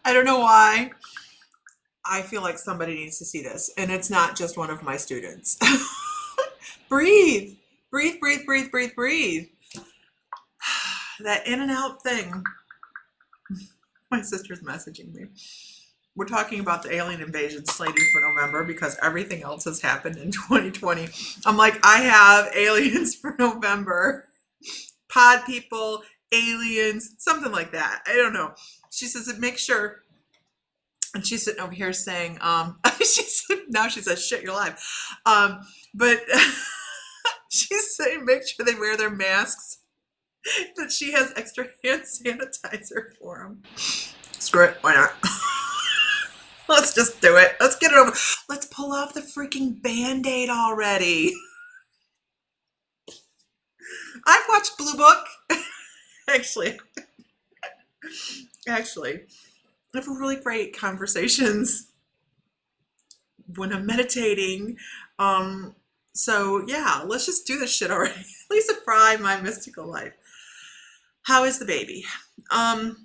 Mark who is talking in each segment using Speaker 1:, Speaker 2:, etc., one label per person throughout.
Speaker 1: I don't know why. I feel like somebody needs to see this, and it's not just one of my students. Breathe, breathe, breathe, breathe, breathe, breathe. That in and out thing. My sister's messaging me. We're talking about the alien invasion slated for November because everything else has happened in 2020. I'm like, I have aliens for November. Pod people, aliens, something like that. I don't know. She says, make sure. And she's sitting over here saying, now she says, shit, you're live. But she's saying, make sure they wear their masks, that she has extra hand sanitizer for them. Screw it, why not? Let's just do it. Let's get it over. Let's pull off the freaking Band-Aid already. I've watched Blue Book. Actually, I have really great conversations when I'm meditating. So yeah, let's just do this shit already. Lisa Fry, My Mystical Life. How is the baby? The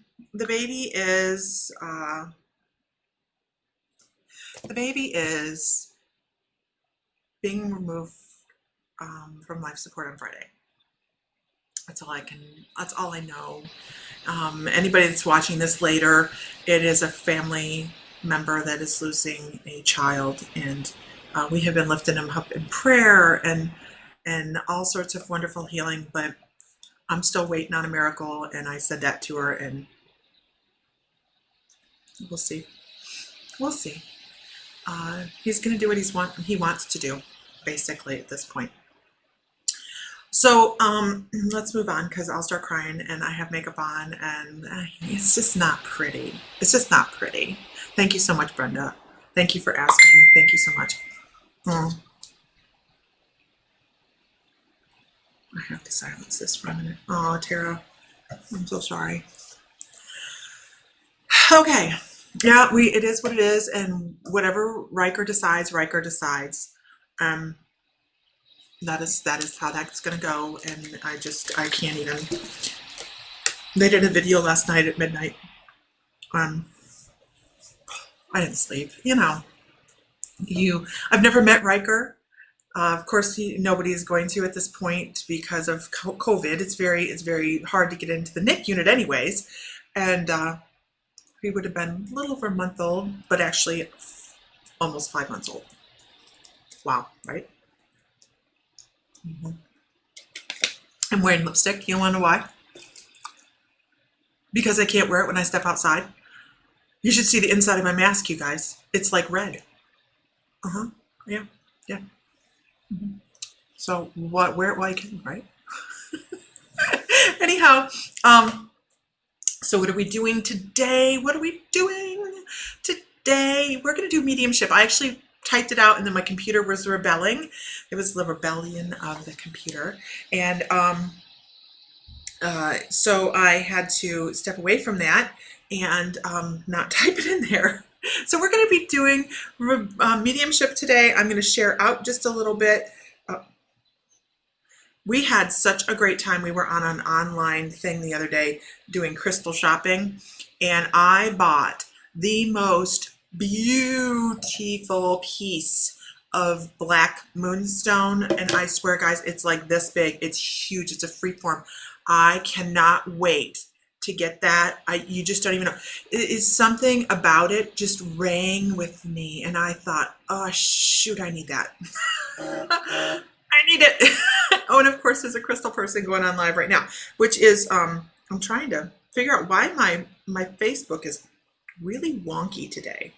Speaker 1: baby is being removed from life support on Friday. That's all I know. Anybody that's watching this later, it is a family member that is losing a child, and we have been lifting him up in prayer and all sorts of wonderful healing, but I'm still waiting on a miracle, and I said that to her, and we'll see. We'll see. He's going to do what he wants to do, basically, at this point. So let's move on, because I'll start crying and I have makeup on, and it's just not pretty. It's just not pretty. Thank you so much, Brenda. Thank you for asking. Thank you so much. I have to silence this for a minute. Oh, Tara, I'm so sorry. Okay. Yeah, it is what it is, and whatever Riker decides. That is how that's gonna go, and I can't even. They did a video last night at midnight. I didn't sleep. I've never met Riker. Of course, nobody is going to at this point because of COVID. It's very hard to get into the NIC unit, anyways, and he would have been a little over a month old, but actually almost 5 months old. Wow, right? I'm wearing lipstick. You want to know why? Because I can't wear it when I step outside. You should see the inside of my mask, you guys. It's like red. Yeah. So wear it while you can, right? Anyhow, so what are we doing today? We're going to do mediumship. I actually typed it out, and then my computer was rebelling. It was the rebellion of the computer. And so I had to step away from that and not type it in there. So we're going to be doing mediumship today. I'm going to share out just a little bit. We had such a great time. We were on an online thing the other day doing crystal shopping, and I bought the most beautiful piece of black moonstone, and I swear, guys, it's like this big. It's huge. It's a freeform. I cannot wait to get that. You just don't even know. It is something about it just rang with me, and I thought, oh shoot, I need that. I need it. Oh, and of course there's a crystal person going on live right now, which is I'm trying to figure out why my Facebook is really wonky today.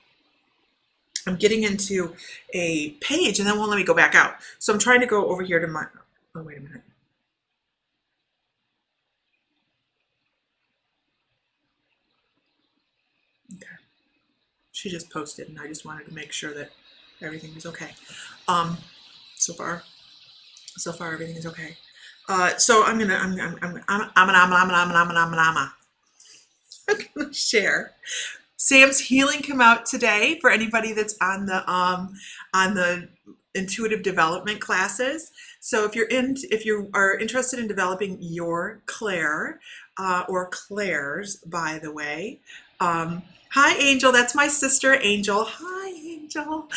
Speaker 1: I'm getting into a page and then won't let me go back out. So I'm trying to go over here to my, oh, wait a minute. Okay. She just posted, and I just wanted to make sure that everything was okay. So far everything is okay. So I'm gonna share. Sam's healing come out today for anybody that's on the intuitive development classes. So if you are interested in developing your Claire or Claire's, by the way, Hi, Angel. That's my sister, Angel. Hi, Angel.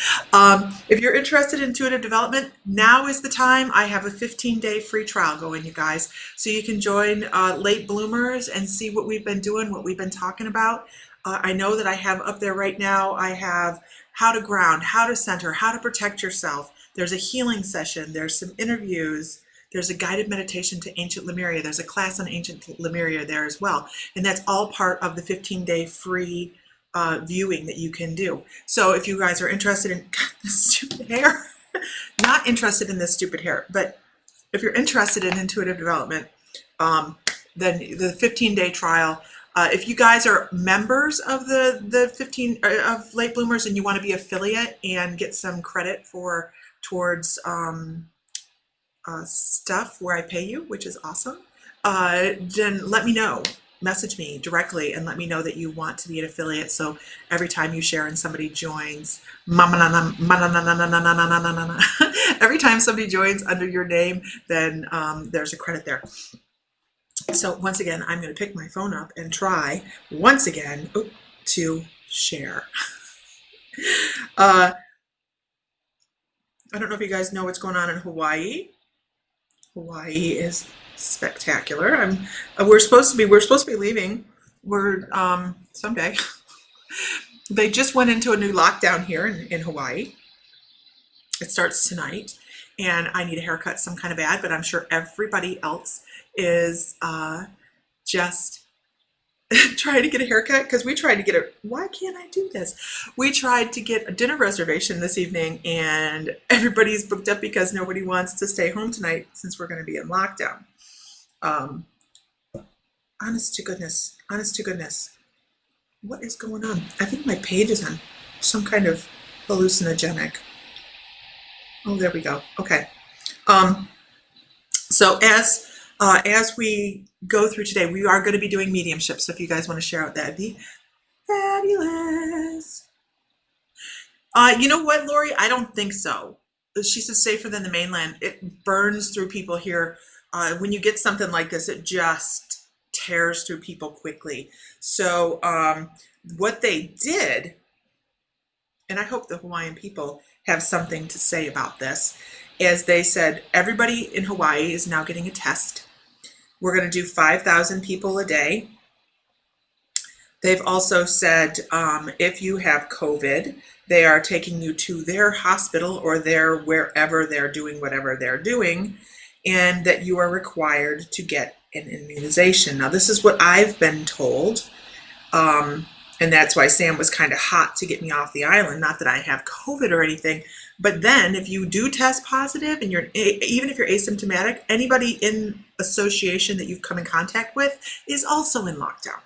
Speaker 1: If you're interested in intuitive development, now is the time. I have a 15-day free trial going, you guys. So you can join late bloomers and see what we've been doing, what we've been talking about. I know that I have up there right now, I have how to ground, how to center, how to protect yourself. There's a healing session. There's some interviews. There's a guided meditation to ancient Lemuria. There's a class on ancient Lemuria there as well. And that's all part of the 15-day free viewing that you can do. So if you guys are interested in this stupid hair, not interested in this stupid hair, but if you're interested in intuitive development, then the 15-day trial, if you guys are members of the 15 of late bloomers and you want to be affiliate and get some credit towards stuff where I pay you, which is awesome, then let me know. Message me directly and let me know that you want to be an affiliate. So every time you share and somebody joins, every time somebody joins under your name, then there's a credit there. So once again, I'm going to pick my phone up and try once again to share. I don't know if you guys know what's going on in Hawaii. Hawaii is spectacular. We're supposed to be leaving. We're someday. They just went into a new lockdown here in Hawaii. It starts tonight, and I need a haircut some kind of bad, but I'm sure everybody else is just trying to get a haircut because we tried to get it. Why can't I do this? We tried to get a dinner reservation this evening and everybody's booked up because nobody wants to stay home tonight since we're going to be in lockdown. Honest to goodness, what is going on? I think my page is on some kind of hallucinogenic. Oh, there we go. Okay. So as we go through today, we are going to be doing mediumship. So if you guys want to share out, that'd be fabulous. You know what, Lori? I don't think so. She says safer than the mainland. It burns through people here. When you get something like this, it just tears through people quickly. So what they did, and I hope the Hawaiian people have something to say about this, is they said everybody in Hawaii is now getting a test. We're going to do 5,000 people a day. They've also said if you have COVID, they are taking you to their hospital or wherever they're doing whatever they're doing, and that you are required to get an immunization. Now, this is what I've been told, and that's why Sam was kind of hot to get me off the island. Not that I have COVID or anything, but then if you do test positive and even if you're asymptomatic, anybody in association that you've come in contact with is also in lockdown.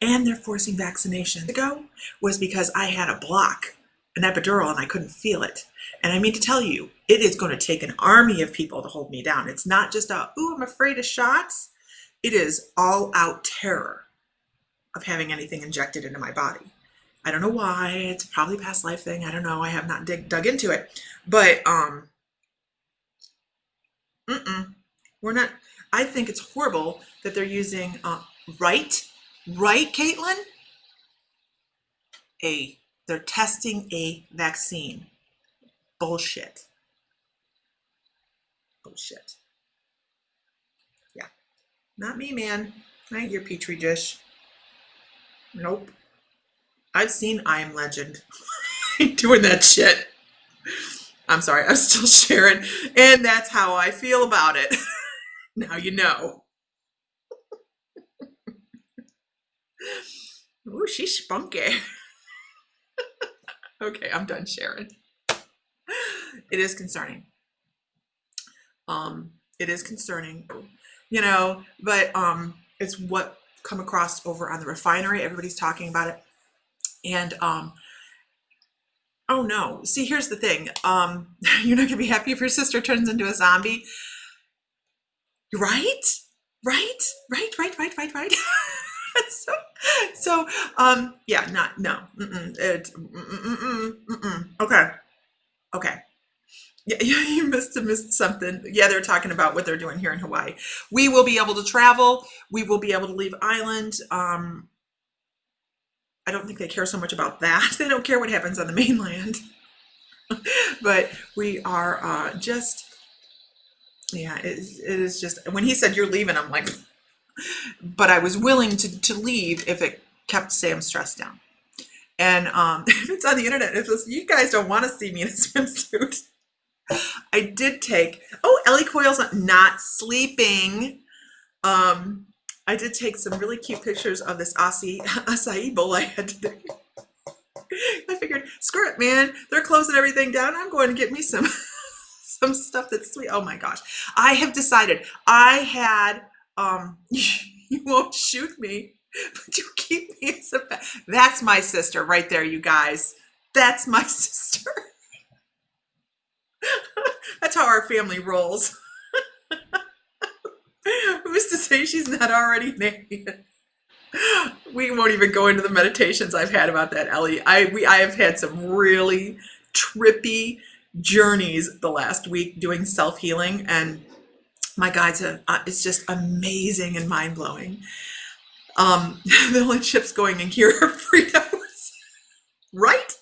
Speaker 1: And they're forcing vaccination. Ago was because I had a block, an epidural, and I couldn't feel it. And I mean to tell you, it is going to take an army of people to hold me down. It's not just I'm afraid of shots. It is all out terror of having anything injected into my body. I don't know why. It's probably a past life thing. I don't know. I have not dug into it. But we're not. I think it's horrible that they're using right, Caitlin? They're testing a vaccine. Bullshit. Yeah. Not me, man. I ain't your petri dish. Nope. I've seen I Am Legend. I ain't doing that shit. I'm sorry, I'm still sharing. And that's how I feel about it. Now you know. Ooh, she's spunky. Okay, I'm done sharing. It is concerning. It is concerning, but it's what come across over on the refinery. Everybody's talking about it. And oh no, see, here's the thing. You're not gonna be happy if your sister turns into a zombie. Right. So yeah, no. Okay. Yeah, you must have missed something. Yeah, they're talking about what they're doing here in Hawaii. We will be able to travel. We will be able to leave island. I don't think they care so much about that. They don't care what happens on the mainland. But we are just, yeah, it is just, when he said you're leaving, I'm like, but I was willing to leave if it kept Sam stressed down. And if it's on the internet, if it's, you guys don't want to see me in a swimsuit. I did take, oh, Ellie Coyle's not sleeping. I did take some really cute pictures of this acai bowl I had today. I figured, screw it, man. They're closing everything down. I'm going to get me some some stuff that's sweet. Oh my gosh. I have decided I had, you won't shoot me, but you keep me as a pet. That's my sister right there, you guys. That's my sister. That's how our family rolls. Who's to say she's not already naked? We won't even go into the meditations I've had about that, Ellie. I have had some really trippy journeys the last week doing self-healing, and my guides have, it's just amazing and mind-blowing. The only chips going in here are Fritos, right?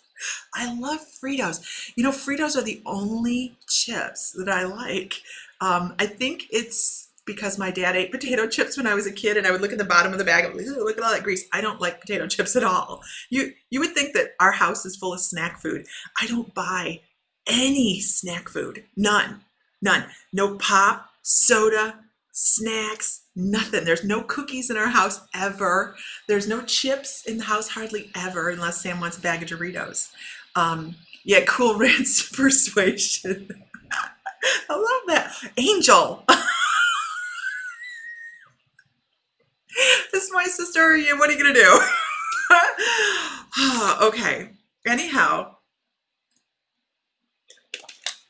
Speaker 1: I love Fritos. You know, Fritos are the only chips that I like. I think it's because my dad ate potato chips when I was a kid, and I would look at the bottom of the bag and like, look at all that grease. I don't like potato chips at all. You would think that our house is full of snack food. I don't buy any snack food. None. No pop, soda, snacks, nothing. There's no cookies in our house ever. There's no chips in the house hardly ever, unless Sam wants a bag of Doritos. Yeah, Cool Ranch persuasion. I love that. Angel. This is my sister. Yeah, what are you gonna do? Okay. Anyhow,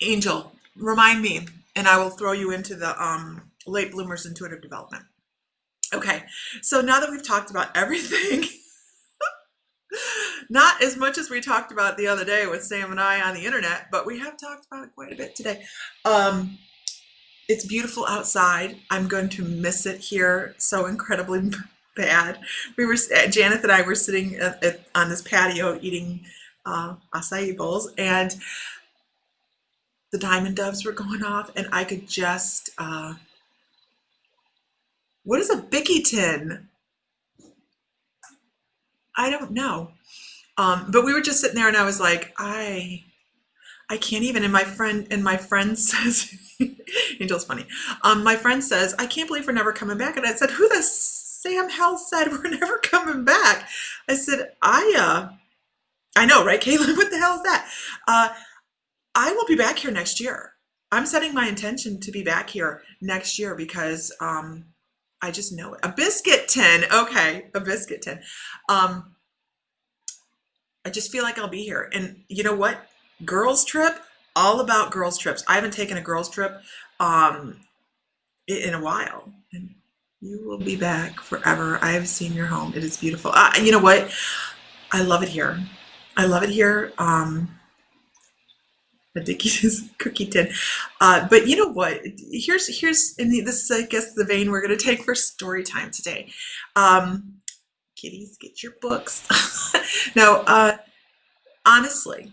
Speaker 1: Angel, remind me, and I will throw you into the late bloomers intuitive development. Okay. So now that we've talked about everything, not as much as we talked about the other day with Sam and I on the internet, but we have talked about it quite a bit today. It's beautiful outside. I'm going to miss it here so incredibly bad. Janet and I were sitting on this patio eating acai bowls, and the diamond doves were going off, and I could just, what is a Bicky tin? I don't know. But we were just sitting there, and I was like, I can't even. And my friend says, Angel's funny. My friend says, I can't believe we're never coming back. And I said, who the Sam hell said we're never coming back? I said, I know, right, Caitlin? What the hell is that? I will be back here next year. I'm setting my intention to be back here next year because I just know it. A biscuit tin. Okay, a biscuit tin. I just feel like I'll be here. And you know what? Girls trip, all about girls trips. I haven't taken a girls trip in a while. And you will be back forever. I have seen your home. It is beautiful. You know what? I love it here. I love it here. The Dickies cookie tin. But you know what? Here's and this is, I guess, the vein we're going to take for story time today. Kitties, get your books. No, honestly,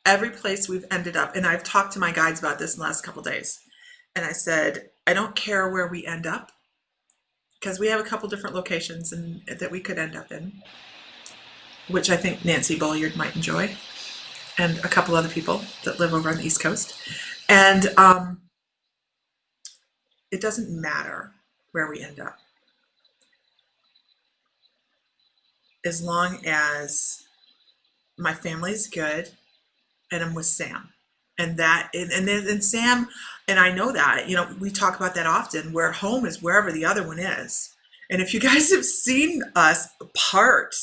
Speaker 1: every place we've ended up, and I've talked to my guides about this in the last couple of days, and I said, I don't care where we end up, because we have a couple different locations that we could end up in, which I think Nancy Bolliard might enjoy, and a couple other people that live over on the East Coast. And it doesn't matter where we end up, as long as my family's good and I'm with Sam. And Sam, and I know that, you know, we talk about that often, where home is wherever the other one is. And if you guys have seen us part,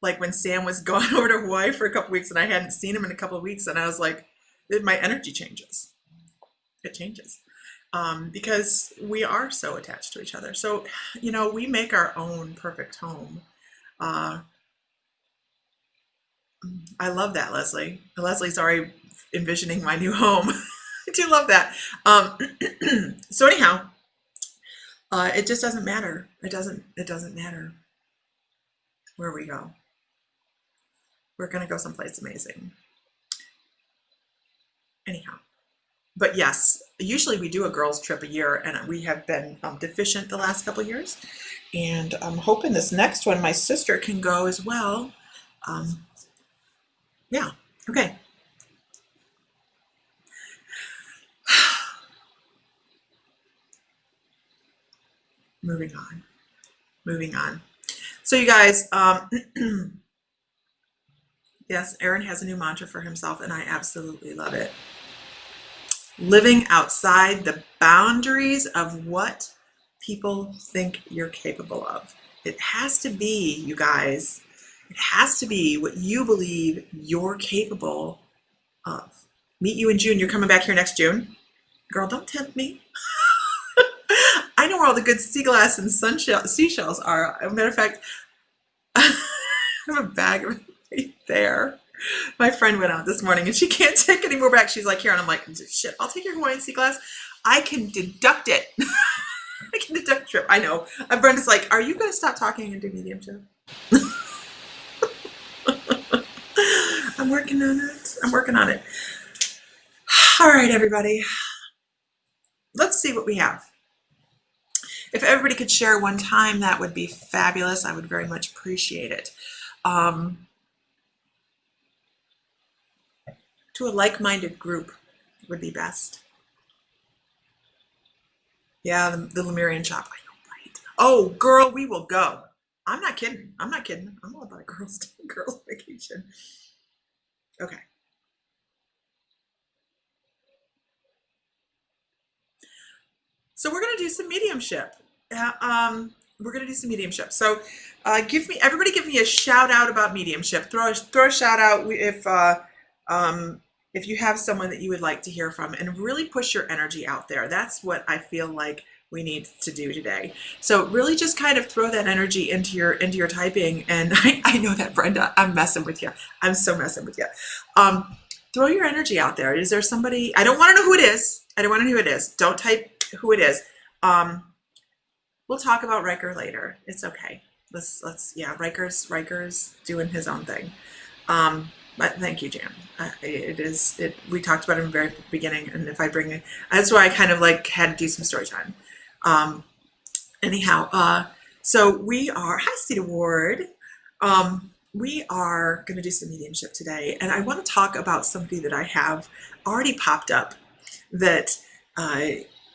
Speaker 1: like when Sam was gone over to Hawaii for a couple weeks and I hadn't seen him in a couple of weeks, and I was like, my energy changes. It changes. Because we are so attached to each other. So, you know, we make our own perfect home. I love that, Leslie. Leslie's already envisioning my new home. I do love that. So anyhow, it just doesn't matter. It doesn't matter where we go. We're going to go someplace amazing. Anyhow. But yes, usually we do a girls' trip a year, and we have been deficient the last couple of years. And I'm hoping this next one, my sister can go as well. Yeah, okay. Moving on. So you guys, yes, Aaron has a new mantra for himself, and I absolutely love it. Living outside the boundaries of what people think you're capable of. It has to be, you guys, it has to be what you believe you're capable of. Meet you in June. You're coming back here next June. Girl, don't tempt me. I know where all the good sea glass and seashells are. As a matter of fact, I have a bag of it right there. My friend went out this morning and she can't take any more back. She's like, here, and I'm like, shit, I'll take your Hawaiian sea glass. I can deduct it. I can deduct the trip. I know. Brenda's like, are you going to stop talking and do mediumship? I'm working on it. All right, everybody. Let's see what we have. If everybody could share one time, that would be fabulous. I would very much appreciate it. To a like-minded group would be best. Yeah, the Lemurian shop. I know, right? Oh, girl, we will go. I'm not kidding. I'm all about a girls' vacation. Okay. So we're gonna do some mediumship. So everybody give me a shout out about mediumship. Throw a shout out if you have someone that you would like to hear from, and really push your energy out there. That's what I feel like we need to do today. So really just kind of throw that energy into your typing. And I know that, Brenda, I'm messing with you. I'm so messing with you. Throw your energy out there. Is there somebody? I don't want to know who it is. Don't type who it is. We'll talk about Riker later. It's okay. Yeah, Riker's doing his own thing. But thank you, Jan. We talked about it in the very beginning, and if I bring it, that's why I kind of like had to do some story time. So we are, hi, Steve Ward. We are going to do some mediumship today, and I want to talk about somebody that I have already popped up that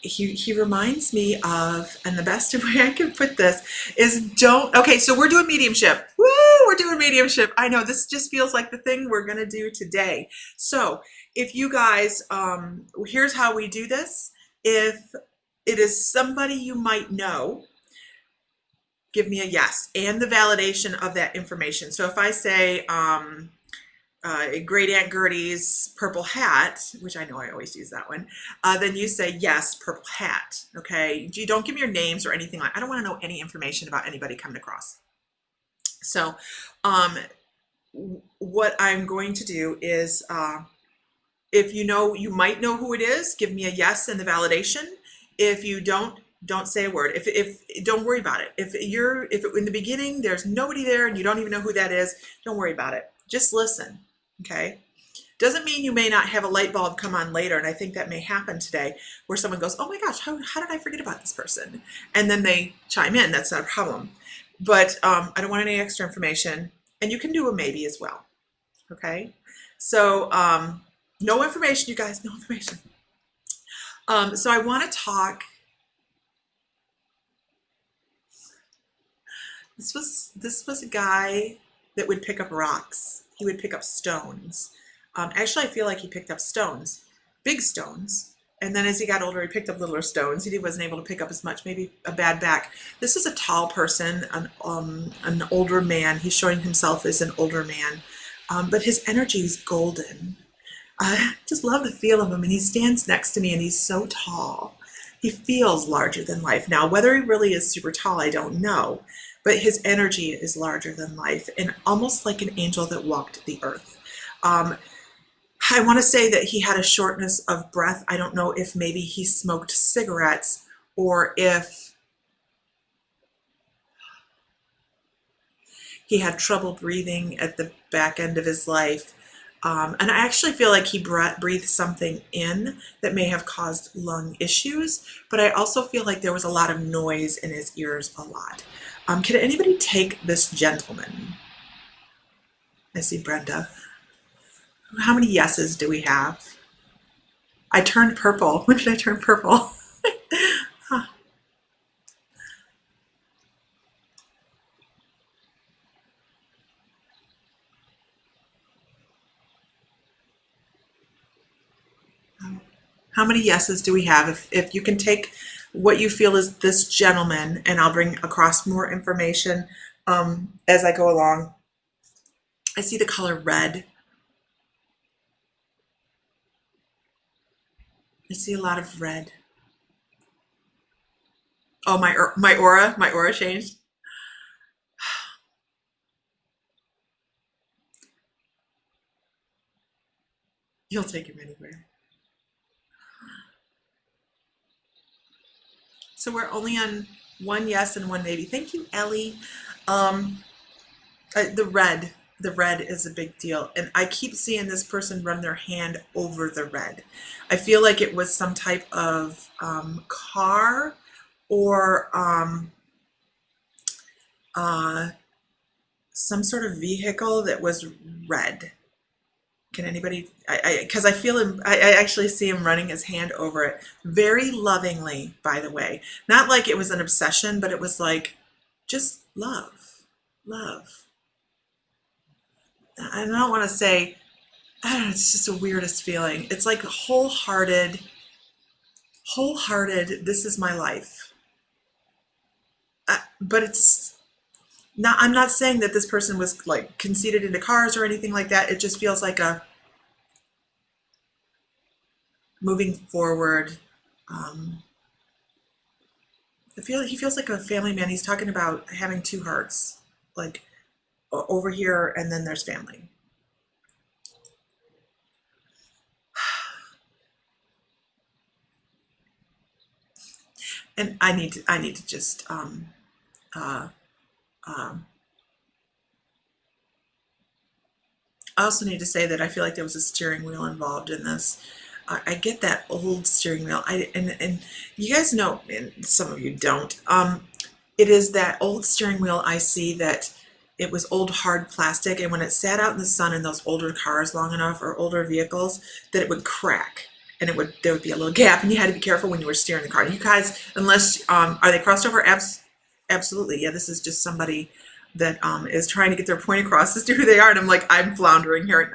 Speaker 1: he reminds me of, and the best way I can put this is okay, so we're doing mediumship. Woo, we're doing mediumship. I know this just feels like the thing we're going to do today. So if you guys, here's how we do this. If it is somebody you might know, give me a yes and the validation of that information. So if I say, Great Aunt Gertie's purple hat, which I know I always use that one, then you say, yes, purple hat, okay? You don't give me your names or anything I don't want to know any information about anybody coming across. So what I'm going to do is, if you might know who it is, give me a yes and the validation. If you don't say a word. If don't worry about it. If in the beginning there's nobody there and you don't even know who that is, don't worry about it. Just listen. Okay. Doesn't mean you may not have a light bulb come on later. And I think that may happen today where someone goes, oh my gosh, how did I forget about this person? And then they chime in. That's not a problem. But I don't want any extra information. And you can do a maybe as well. Okay. So no information, you guys, no information. So I want to talk. This was a guy that would pick up rocks. He would pick up stones. Actually, I feel like he picked up stones, big stones. And then as he got older, he picked up littler stones. He wasn't able to pick up as much, maybe a bad back. This is a tall person, an older man. He's showing himself as an older man, but his energy is golden. I just love the feel of him. And he stands next to me and he's so tall. He feels larger than life. Now, whether he really is super tall, I don't know. But his energy is larger than life and almost like an angel that walked the earth. I want to say that he had a shortness of breath. I don't know if maybe he smoked cigarettes or if He had trouble breathing at the back end of his life. And I actually feel like he breathed something in that may have caused lung issues, but I also feel like there was a lot of noise in his ears a lot. Can anybody take this gentleman? I see Brenda. How many yeses do we have? I turned purple. When did I turn purple? Huh. How many yeses do we have? If you can take what you feel is this gentleman, and I'll bring across more information as I go along. I see the color red. I see a lot of red. Oh, my aura changed. You'll take him anywhere. So we're only on one yes and one maybe. Thank you, Ellie. Um, the red is a big deal, and I keep seeing this person run their hand over the red. I feel like it was some type of car or some sort of vehicle that was red. Can anybody? Because I feel him. I actually see him running his hand over it very lovingly. By the way, not like it was an obsession, but it was like just love, love. I don't want to say. I don't know. It's just the weirdest feeling. It's like wholehearted. Wholehearted. This is my life. But it's not. I'm not saying that this person was like conceited into cars or anything like that. It just feels like a moving forward. He feels like a family man. He's talking about having two hearts, like over here, and then there's family. And I need to just uh, um, I also need to say that I feel like there was a steering wheel involved in this. I get that old steering wheel. And you guys know, and some of you don't. It is that old steering wheel I see that it was old hard plastic, and when it sat out in the sun in those older cars long enough or older vehicles, that it would crack. And there would be a little gap, and you had to be careful when you were steering the car. You guys, unless are they crossed over? Absolutely. Yeah, this is just somebody that is trying to get their point across as to who they are, and I'm floundering here.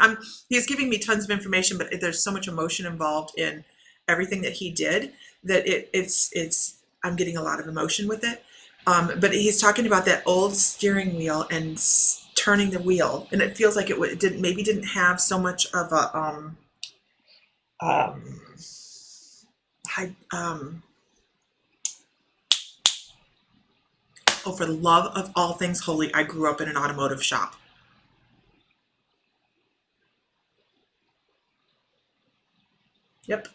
Speaker 1: He's giving me tons of information, but there's so much emotion involved in everything that he did that it's I'm getting a lot of emotion with it. But he's talking about that old steering wheel and turning the wheel, and it feels like it didn't have so much of a high, oh, for the love of all things holy, I grew up in an automotive shop. Yep.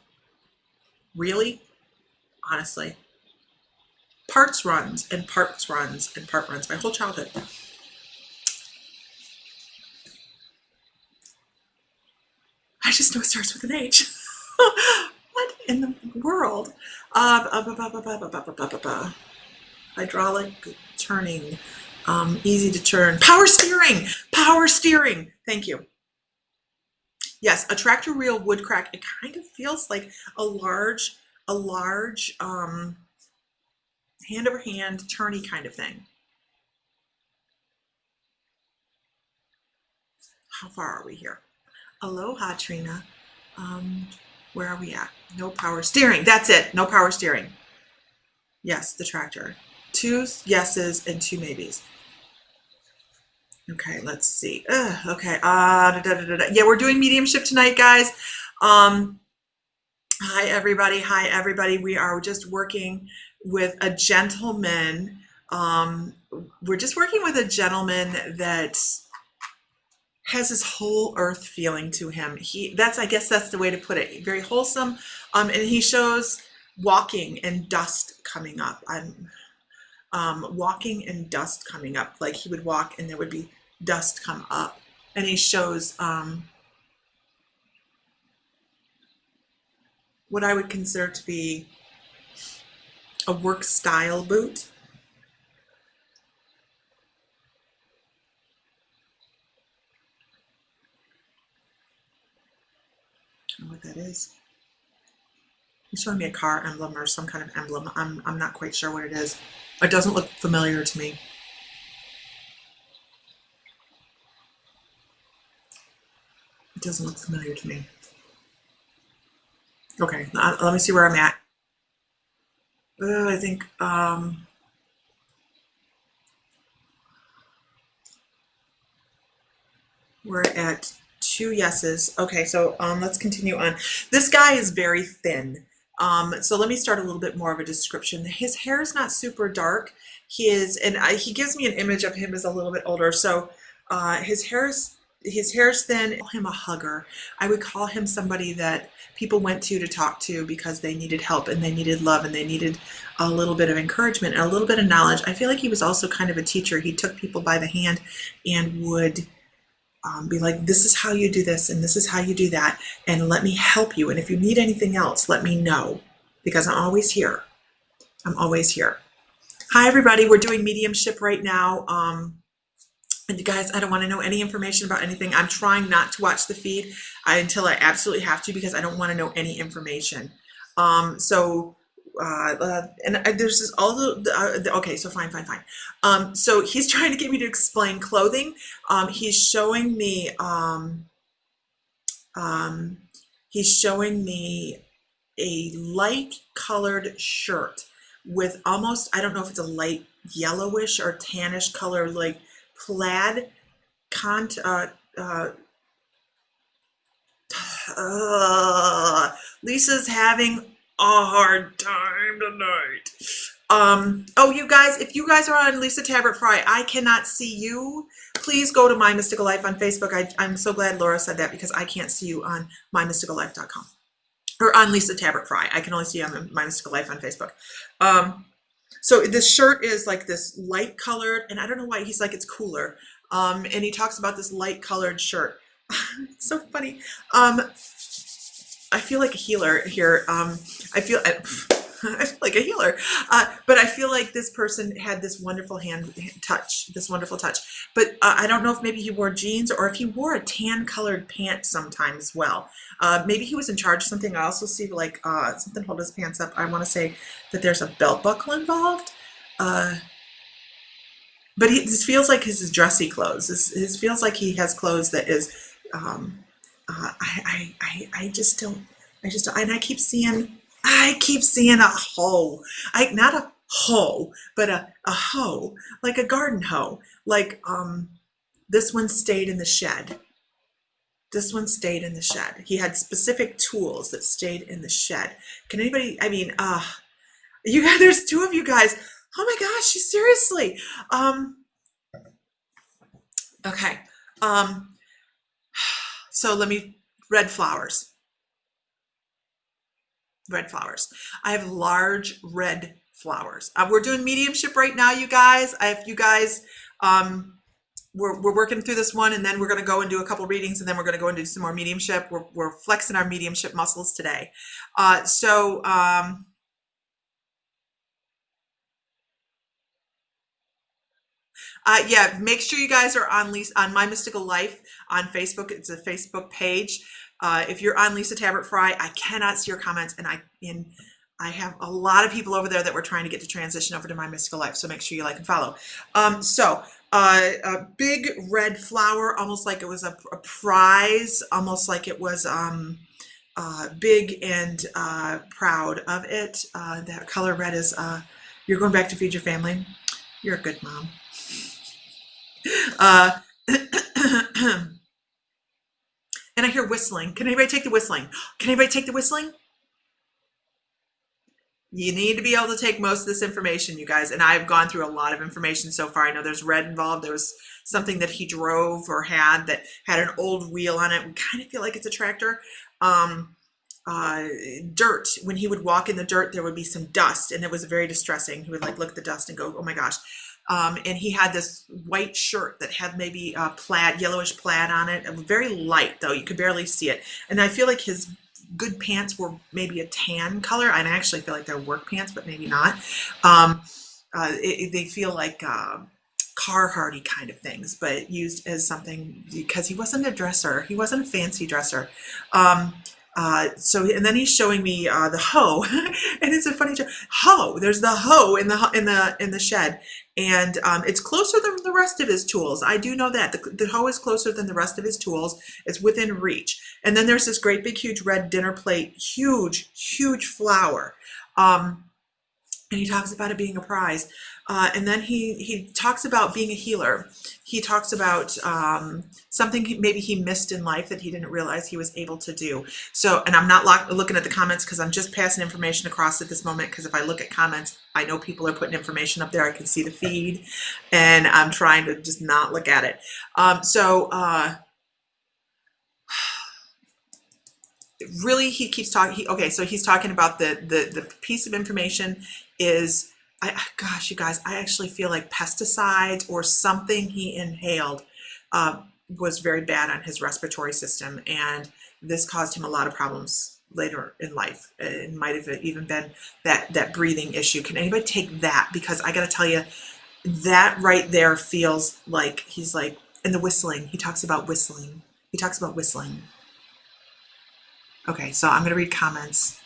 Speaker 1: Really? Honestly. Parts runs and parts runs and part runs my whole childhood. I just know it starts with an H. What in the world? Hydraulic turning, easy to turn. Power steering! Power steering! Thank you. Yes, a tractor wheel would crack. It kind of feels like a large hand over hand turny kind of thing. How far are we here? Aloha, Trina. Where are we at? No power steering. That's it. No power steering. Yes, the tractor. 2 yeses and 2 maybes. Okay, let's see. Okay. Yeah, we're doing mediumship tonight, guys. Hi, everybody. Hi, everybody. We are just working with a gentleman. We're just working with a gentleman that has this whole earth feeling to him. I guess that's the way to put it. Very wholesome. And he shows walking and dust coming up. walking and dust coming up. Like he would walk and there would be dust come up. And he shows what I would consider to be a work style boot. I don't know what that is. He's showing me a car emblem or some kind of emblem. I'm not quite sure what it is. It doesn't look familiar to me. It doesn't look familiar to me. Okay, let me see where I'm at. I think we're at 2 yeses. Okay, so let's continue on. This guy is very thin. So let me start a little bit more of a description. His hair is not super dark. He he gives me an image of him as a little bit older. So his hair is thin. I call him a hugger. I would call him somebody that people went to talk to because they needed help and they needed love and they needed a little bit of encouragement and a little bit of knowledge. I feel like he was also kind of a teacher. He took people by the hand and would be like, this is how you do this and this is how you do that, and let me help you. And if you need anything else, let me know, because I'm always here. I'm always here. Hi, everybody. We're doing mediumship right now. And you guys, I don't want to know any information about anything. I'm trying not to watch the feed until I absolutely have to, because I don't want to know any information. And there's this all okay, so fine. So he's trying to get me to explain clothing. He's showing me a light colored shirt with almost, I don't know if it's a light yellowish or tannish color, like plaid Lisa's having a hard time tonight. Oh, you guys, if you guys are on Lisa Tabbert Fry, I cannot see you. Please go to My Mystical Life on Facebook. I'm so glad Laura said that, because I can't see you on mymysticallife.com or on Lisa Tabbert Fry. I can only see you on My Mystical Life on Facebook. So this shirt is like this light colored, and I don't know why he's like, it's cooler. And he talks about this light colored shirt. It's so funny. I feel like a healer here. I feel like a healer, but I feel like this person had this wonderful touch. But I don't know if maybe he wore jeans or if he wore a tan colored pant sometime as well. Maybe he was in charge of something. I also see like something hold his pants up. I want to say that there's a belt buckle involved. But this feels like his dressy clothes. This feels like he has clothes that is. I just don't. And I keep seeing a hoe. Not a hoe, but a hoe, like a garden hoe. Like this one stayed in the shed. He had specific tools that stayed in the shed. Can anybody? I mean, you guys. There's 2 of you guys. Oh my gosh! Seriously. Okay. So red flowers. I have large red flowers. We're doing mediumship right now, you guys. If you guys, we're working through this one, and then we're going to go and do a couple readings, and then we're going to go and do some more mediumship. We're flexing our mediumship muscles today. Yeah, make sure you guys are on My Mystical Life on Facebook. It's a Facebook page. If you're on Lisa Tabbert Fry, I cannot see your comments, and I have a lot of people over there that we're trying to get to transition over to My Mystical Life. So make sure you like and follow. A big red flower, almost like it was a prize, almost like it was big and proud of it. That color red is you're going back to feed your family. You're a good mom. And I hear whistling. Can anybody take the whistling? You need to be able to take most of this information, you guys. And I've gone through a lot of information so far. I know there's red involved. There was something that he drove or had that had an old wheel on it. We kind of feel like it's a tractor. dirt. When he would walk in the dirt, there would be some dust, and it was very distressing. He would like look at the dust and go, "Oh my gosh." And he had this white shirt that had maybe plaid, yellowish plaid on it. It was very light, though. You could barely see it. And I feel like his good pants were maybe a tan color. I actually feel like they're work pants, but maybe not. They feel like Carharty kind of things, but used as something because he wasn't a dresser. He wasn't a fancy dresser. And then he's showing me the hoe, and it's a funny hoe. There's the hoe in the shed, and it's closer than the rest of his tools. I do know that the hoe is closer than the rest of his tools. It's within reach. And then there's this great big huge red dinner plate, huge flower. And he talks about it being a prize. And then he talks about being a healer. He talks about something maybe he missed in life that he didn't realize he was able to do. So, and I'm not looking at the comments because I'm just passing information across at this moment, because if I look at comments, I know people are putting information up there. I can see the feed, and I'm trying to just not look at it. Really, he keeps talking. Okay, so he's talking about the piece of information is, gosh, you guys, I actually feel like pesticides or something he inhaled was very bad on his respiratory system, and this caused him a lot of problems later in life. It might have even been that breathing issue. Can anybody take that? Because I got to tell you, that right there feels like he's like, and the whistling. He talks about whistling. Okay, so I'm going to read comments.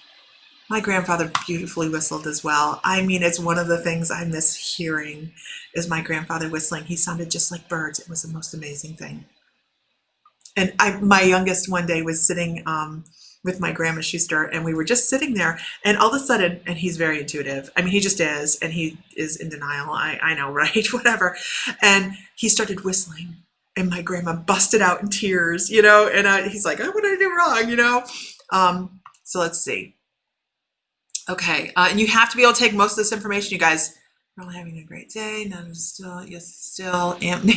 Speaker 1: My grandfather beautifully whistled as well. I mean, it's one of the things I miss hearing is my grandfather whistling. He sounded just like birds. It was the most amazing thing. And my youngest one day was sitting with my grandma Schuster, and we were just sitting there, and all of a sudden, and he's very intuitive. I mean, he just is, and he is in denial. I know, right? Whatever. And he started whistling. And my grandma busted out in tears, and he's like, "Oh, what did I do wrong?" So let's see. Okay, and you have to be able to take most of this information, you guys. We're all having a great day. None still, yes, still am.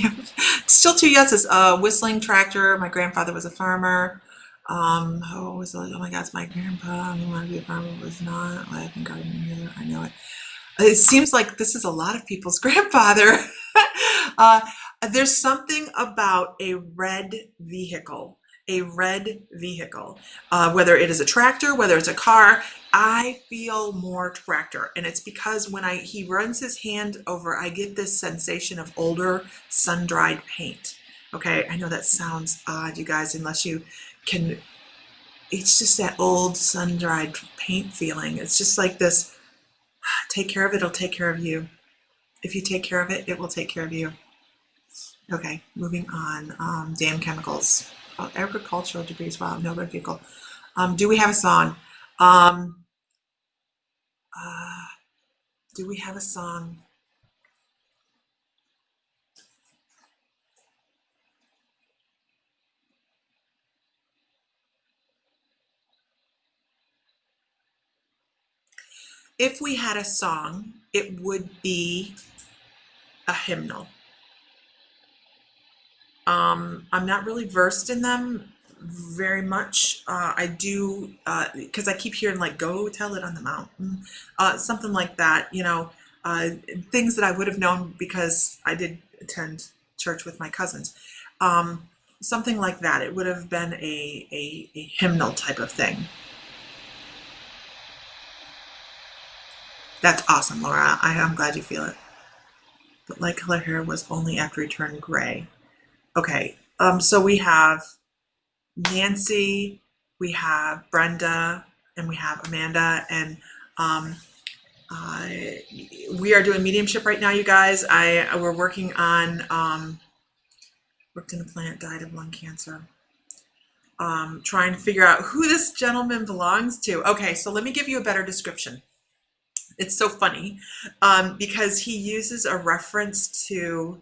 Speaker 1: Still two yeses. Whistling tractor. My grandfather was a farmer. Oh my God, it's my grandpa. I want to be a farmer, was not. Life and gardening either. I know it. It seems like this is a lot of people's grandfather. There's something about a red vehicle, whether it is a tractor, whether it's a car. I feel more tractor, and it's because when he runs his hand over, I get this sensation of older sun-dried paint. Okay, I know that sounds odd, you guys, unless you can. It's just that old sun-dried paint feeling. It's just like this. Take care of it, it'll take care of you. If you take care of it, it will take care of you. Okay, moving on. Dam chemicals. Agricultural degrees. Wow, no red vehicle. Do we have a song? Do we have a song? If we had a song, it would be a hymnal. I'm not really versed in them very much. I do, because I keep hearing like, "Go tell it on the mountain," something like that, things that I would have known because I did attend church with my cousins. Something like that. It would have been a hymnal type of thing. That's awesome, Laura. I'm glad you feel it. But light color hair was only after he turned gray. Okay, so we have Nancy, we have Brenda, and we have Amanda, and we are doing mediumship right now, you guys. We're working on worked in a plant, died of lung cancer. Trying to figure out who this gentleman belongs to. Okay, so let me give you a better description. It's so funny because he uses a reference to,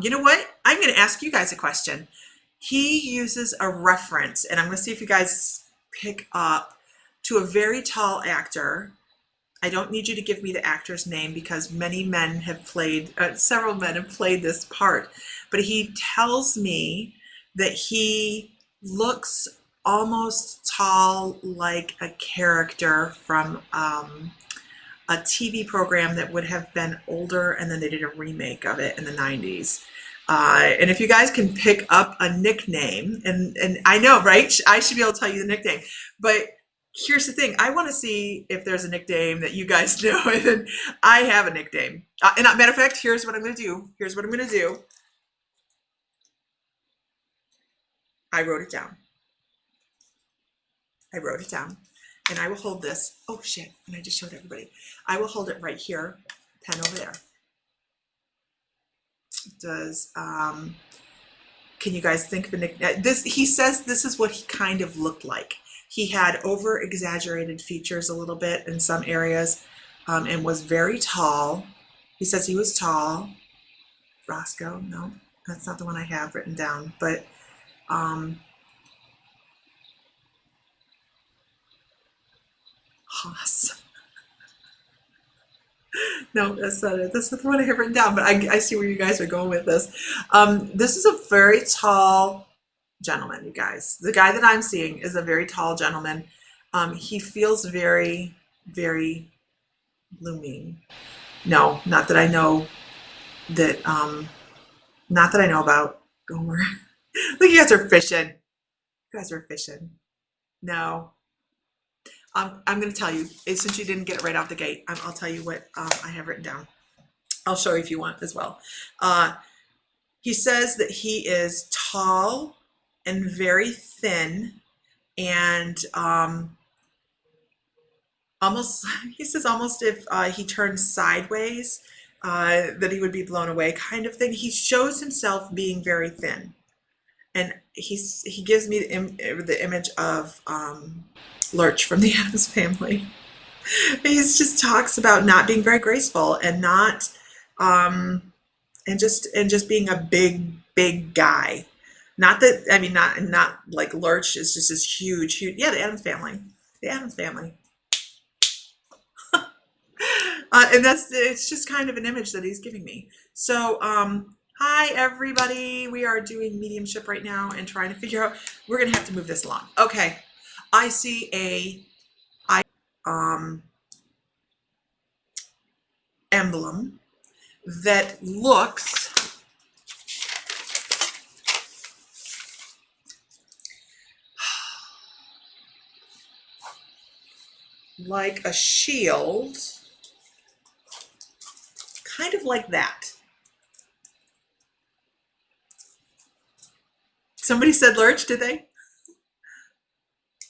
Speaker 1: you know what? I'm going to ask you guys a question. He uses a reference, and I'm going to see if you guys pick up, to a very tall actor. I don't need you to give me the actor's name because many men have played, several men have played this part, but he tells me that he looks almost tall like a character from a TV program that would have been older, and then they did a remake of it in the 90s. And if you guys can pick up a nickname, and I know, right? I should be able to tell you the nickname, but here's the thing. I want to see if there's a nickname that you guys know. And I have a nickname. And matter of fact, here's what I'm going to do. Here's what I'm going to do. I wrote it down. I wrote it down. And I will hold this. Oh, shit. And I just showed everybody. I will hold it right here. Pen over there. Does, can you guys think of a nickname? He says this is what he kind of looked like. He had over exaggerated features a little bit in some areas, and was very tall. He says he was tall. Roscoe, no, that's not the one I have written down, but, Haas. No, that's not it. That's not the one I have written down, but I see where you guys are going with this. This is a very tall gentleman, you guys. The guy that I'm seeing is a very tall gentleman. He feels very, very blooming. No, not that I know that, not that I know about. Gomer. Look, you guys are fishing. You guys are fishing. No. I'm going to tell you, since you didn't get it right off the gate, I'll tell you what I have written down. I'll show you if you want as well. He says that he is tall and very thin, and almost, he says almost if he turned sideways, that he would be blown away, kind of thing. He shows himself being very thin. And he gives me the image of Lurch from the Addams Family. He just talks about not being very graceful and not and just being a big guy. Not that, I mean, not like Lurch is just this huge, yeah, the Addams Family. The Addams Family. And it's just kind of an image that he's giving me. So hi everybody, we are doing mediumship right now and trying to figure out, we're gonna have to move this along. Okay, I see a emblem that looks like a shield, kind of like that. Somebody said Lurch, did they?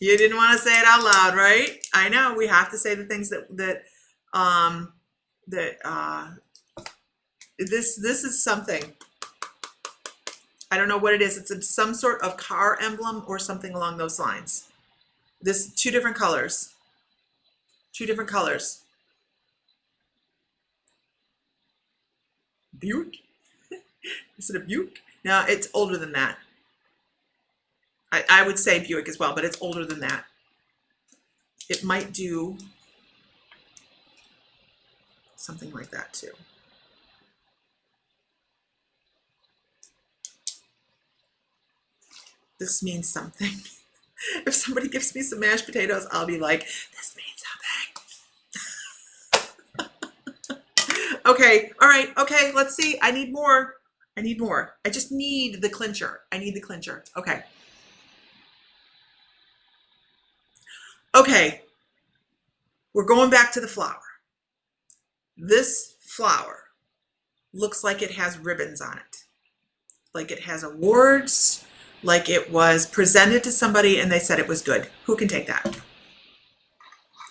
Speaker 1: You didn't want to say it out loud, right? I know, we have to say the things that this is something. I don't know what it is. It's some sort of car emblem or something along those lines. This, two different colors. Two different colors. Buick? Is it a Buick? No, it's older than that. I would say Buick as well, but it's older than that. It might do something like that too. This means something. If somebody gives me some mashed potatoes, I'll be like, this means something. Okay, all right, okay, let's see. I need more. I need more. I just need the clincher. I need the clincher. Okay. Okay, we're going back to the flower. This flower looks like it has ribbons on it. Like it has awards, like it was presented to somebody and they said it was good. Who can take that?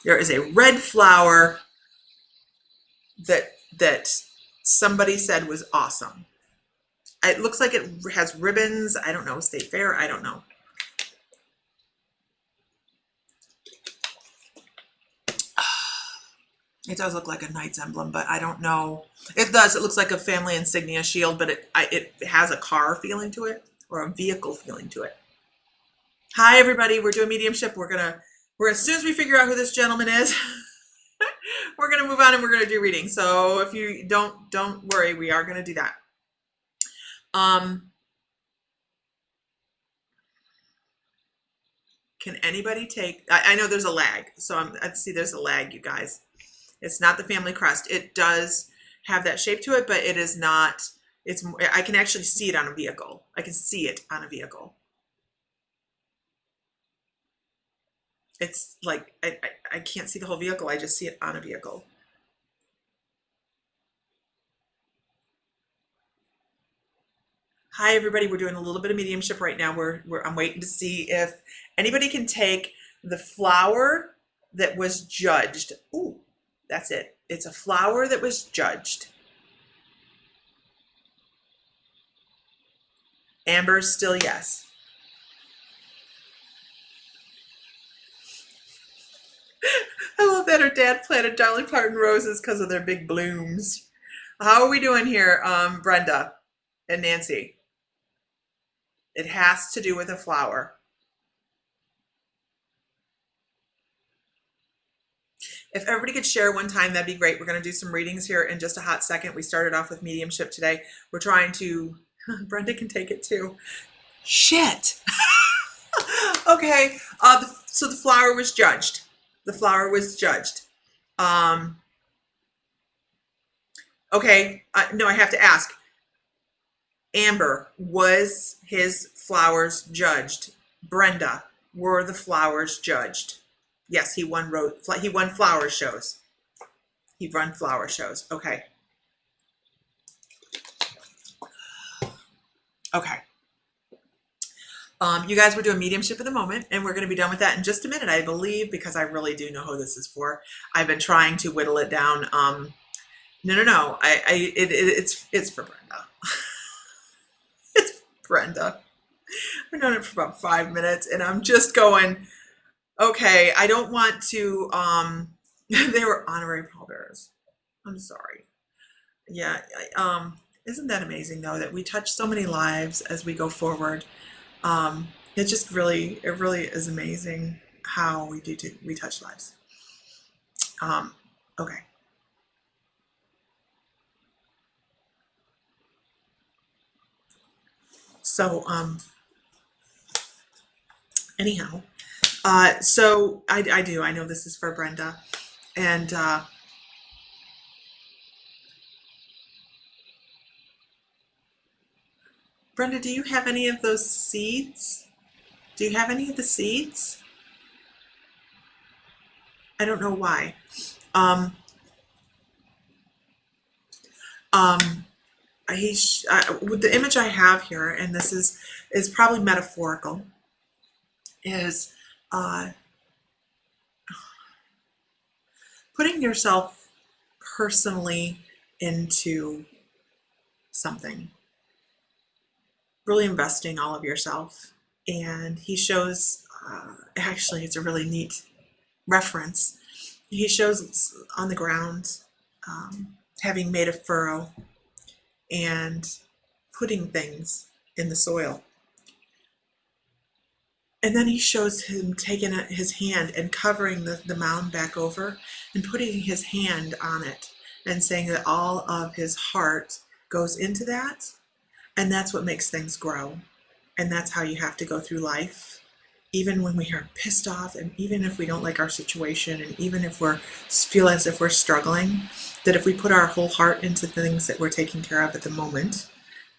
Speaker 1: There is a red flower that somebody said was awesome. It looks like it has ribbons. I don't know, State Fair, I don't know. It does look like a knight's emblem, but I don't know. It does. It looks like a family insignia shield, but it has a car feeling to it or a vehicle feeling to it. Hi, everybody. We're doing mediumship. We're as soon as we figure out who this gentleman is, we're gonna move on and we're gonna do reading. So if you don't worry, we are gonna do that. Can anybody take, I know there's a lag, so I see there's a lag, you guys. It's not the family crest. It does have that shape to it, but it is not, I can actually see it on a vehicle. I can see it on a vehicle. It's like, I can't see the whole vehicle. I just see it on a vehicle. Hi, everybody. We're doing a little bit of mediumship right now. I'm waiting to see if anybody can take the flower that was judged. Ooh, that's it. It's a flower that was judged. Amber's still yes. I love that her dad planted Dolly Parton roses because of their big blooms. How are we doing here, Brenda and Nancy? It has to do with a flower. If everybody could share one time, that'd be great. We're going to do some readings here in just a hot second. We started off with mediumship today. We're trying to, Brenda can take it too. Shit. Okay. So the flower was judged. The flower was judged. Okay. No, I have to ask. Amber, was his flowers judged? Brenda, were the flowers judged? Yes, he won flower shows. He run flower shows. Okay. Okay. You guys, we're doing mediumship at the moment, and we're going to be done with that in just a minute, I believe, because I really do know who this is for. I've been trying to whittle it down. No. It's for Brenda. It's Brenda. I've known it for about 5 minutes, and I'm just going, okay, I don't want to, they were honorary pallbearers. I'm sorry. Yeah. Isn't that amazing though, that we touch so many lives as we go forward? It really is amazing how we touch lives. Okay. So, anyhow, so I know this is for Brenda, and, Brenda, do you have any of those seeds? Do you have any of the seeds? I don't know why. With the image I have here, and this is probably metaphorical, is putting yourself personally into something, really investing all of yourself. And he shows, actually, it's a really neat reference. He shows on the ground, having made a furrow and putting things in the soil. And then he shows him taking his hand and covering the mound back over and putting his hand on it and saying that all of his heart goes into that. And that's what makes things grow. And that's how you have to go through life. Even when we are pissed off, and even if we don't like our situation, and even if we feel as if we're struggling, that if we put our whole heart into things that we're taking care of at the moment,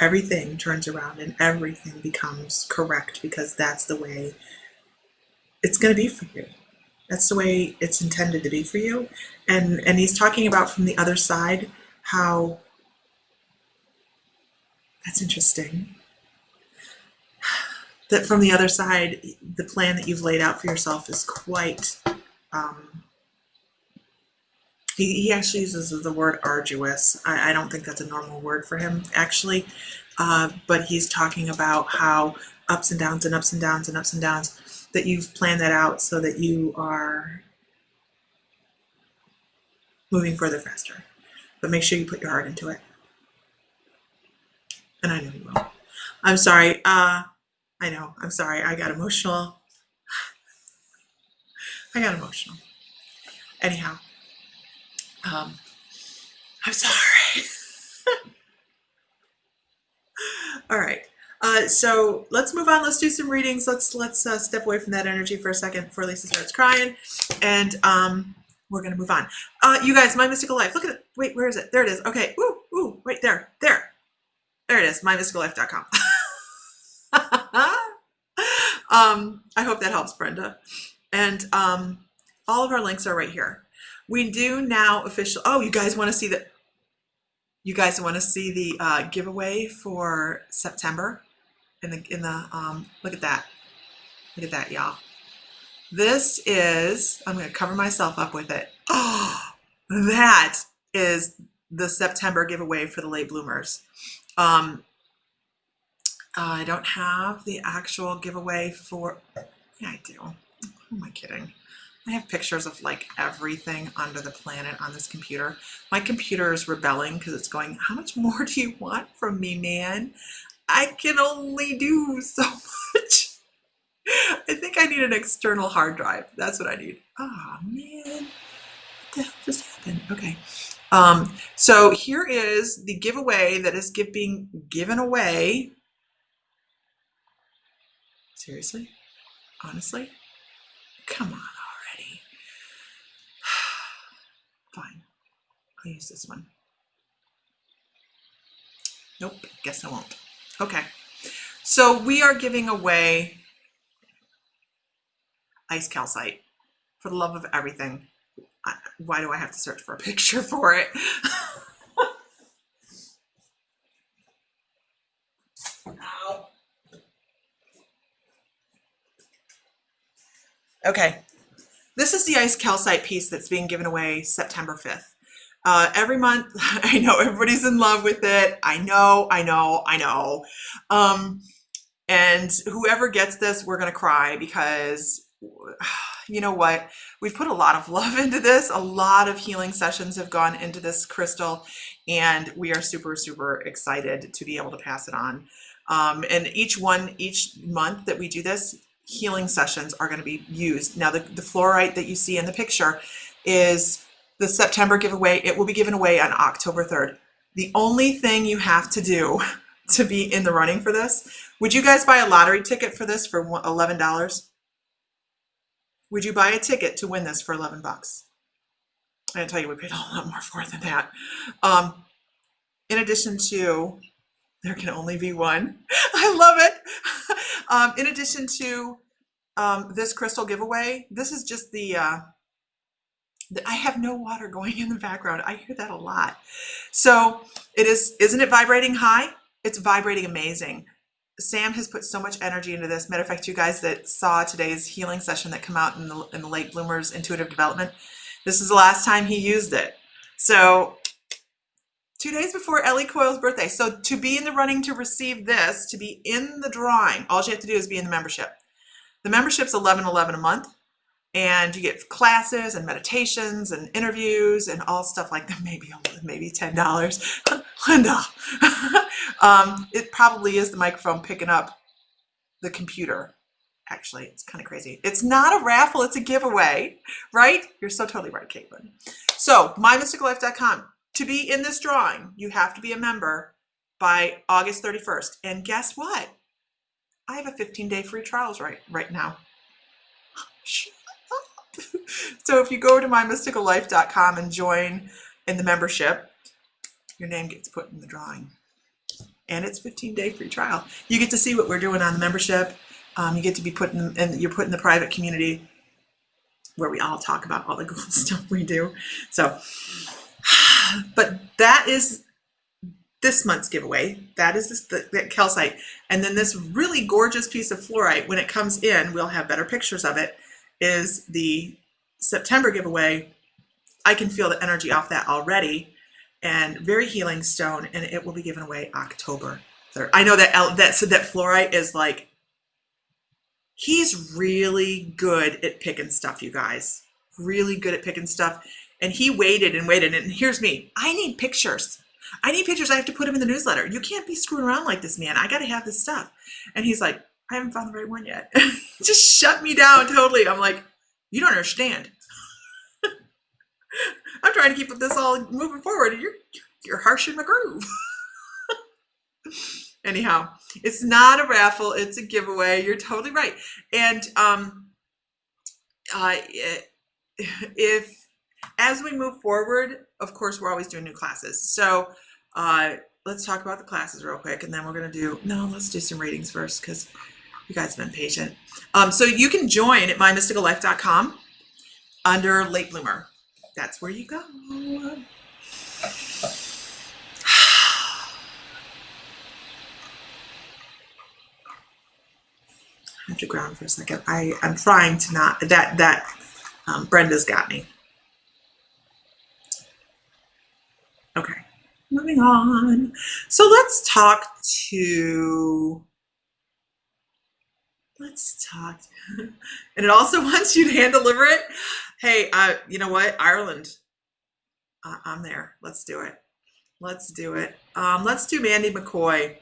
Speaker 1: everything turns around and everything becomes correct, because that's the way it's going to be for you. That's the way it's intended to be for you. And he's talking about from the other side how that's interesting. That from the other side, the plan that you've laid out for yourself is quite, he actually uses the word arduous. I don't think that's a normal word for him, actually. But he's talking about how ups and downs and ups and downs and ups and downs, that you've planned that out so that you are moving further faster. But make sure you put your heart into it. And I know you will. I'm sorry. I know. I'm sorry. I got emotional. Anyhow, I'm sorry. All right. So let's move on. Let's do some readings. Let's step away from that energy for a second before Lisa starts crying, and we're gonna move on. You guys, My Mystical Life. Look at it. Wait, where is it? There it is. Okay. Ooh, right there. There it is. MyMysticalLife.com. I hope that helps, Brenda. And all of our links are right here. We do now official. Oh, you guys want to see the? You guys want to see the giveaway for September? In the look at that. Look at that, y'all. This is. I'm going to cover myself up with it. Oh, that is the September giveaway for the late bloomers. I don't have the actual giveaway for. Yeah, I do. Who am I kidding? I have pictures of like everything under the planet on this computer. My computer is rebelling because it's going, how much more do you want from me, man? I can only do so much. I think I need an external hard drive. That's what I need. Oh, man. What the hell just happened? Okay. So here is the giveaway that is being given away. Seriously? Honestly? Come on. Fine, I'll use this one. Nope, guess I won't. Okay, so we are giving away ice calcite. For the love of everything. Why do I have to search for a picture for it? Ow. Okay. This is the ice calcite piece that's being given away September 5th. Every month, I know everybody's in love with it. I know. And whoever gets this, we're going to cry because, you know what? We've put a lot of love into this. A lot of healing sessions have gone into this crystal, and we are super, super excited to be able to pass it on. And each month that we do this, healing sessions are going to be used. Now, the fluorite that you see in the picture is the September giveaway. It will be given away on October 3rd. The only thing you have to do to be in the running for this, would you guys buy a lottery ticket for this for $11? Would you buy a ticket to win this for 11 bucks? I tell you, we paid a lot more for it than that. In addition to, there can only be one. I love it. In addition to this crystal giveaway, this is just I have no water going in the background. I hear that a lot. So it is, isn't it vibrating high? It's vibrating amazing. Sam has put so much energy into this. Matter of fact, you guys that saw today's healing session that come out in the Late Bloomers Intuitive Development, this is the last time he used it. So 2 days before Ellie Coyle's birthday. So to be in the running to receive this, to be in the drawing, all you have to do is be in the membership. The membership's $11.11 a month, and you get classes and meditations and interviews and all stuff like that. Maybe $10. Linda, it probably is the microphone picking up the computer. Actually, it's kind of crazy. It's not a raffle, it's a giveaway, right? You're so totally right, Caitlin. So, MyMysticalLife.com. To be in this drawing, you have to be a member by August 31st. And guess what? I have a 15-day free trials right now. Shut up. So if you go to MyMysticalLife.com and join in the membership, your name gets put in the drawing. And it's 15-day free trial. You get to see what we're doing on the membership. You get to be put in, and you're put in the private community where we all talk about all the cool stuff we do. So, but that is this month's giveaway. That is the calcite. And then this really gorgeous piece of fluorite, when it comes in, we'll have better pictures of it, is the September giveaway. I can feel the energy off that already, and very healing stone, and it will be given away October 3rd. I know that fluorite is like, he's really good at picking stuff, you guys. Really good at picking stuff. And he waited and waited. And here's me. I need pictures. I have to put them in the newsletter. You can't be screwing around like this, man. I got to have this stuff. And he's like, I haven't found the right one yet. Just shut me down totally. I'm like, you don't understand. I'm trying to keep this all moving forward. You're harsh in my groove. Anyhow, it's not a raffle, it's a giveaway. You're totally right. And uh, if as we move forward, of course, we're always doing new classes. So let's talk about the classes real quick, and then we're going to do, no, let's do some ratings first because you guys have been patient. So you can join at mymysticallife.com under Late Bloomer. That's where you go. I have to ground for a second. I'm trying to not, Brenda's got me. Okay, moving on. So let's talk, and it also wants you to hand deliver it. Hey, you know what? Ireland, I'm there. Let's do it. Let's do it. Let's do Mandy McCoy.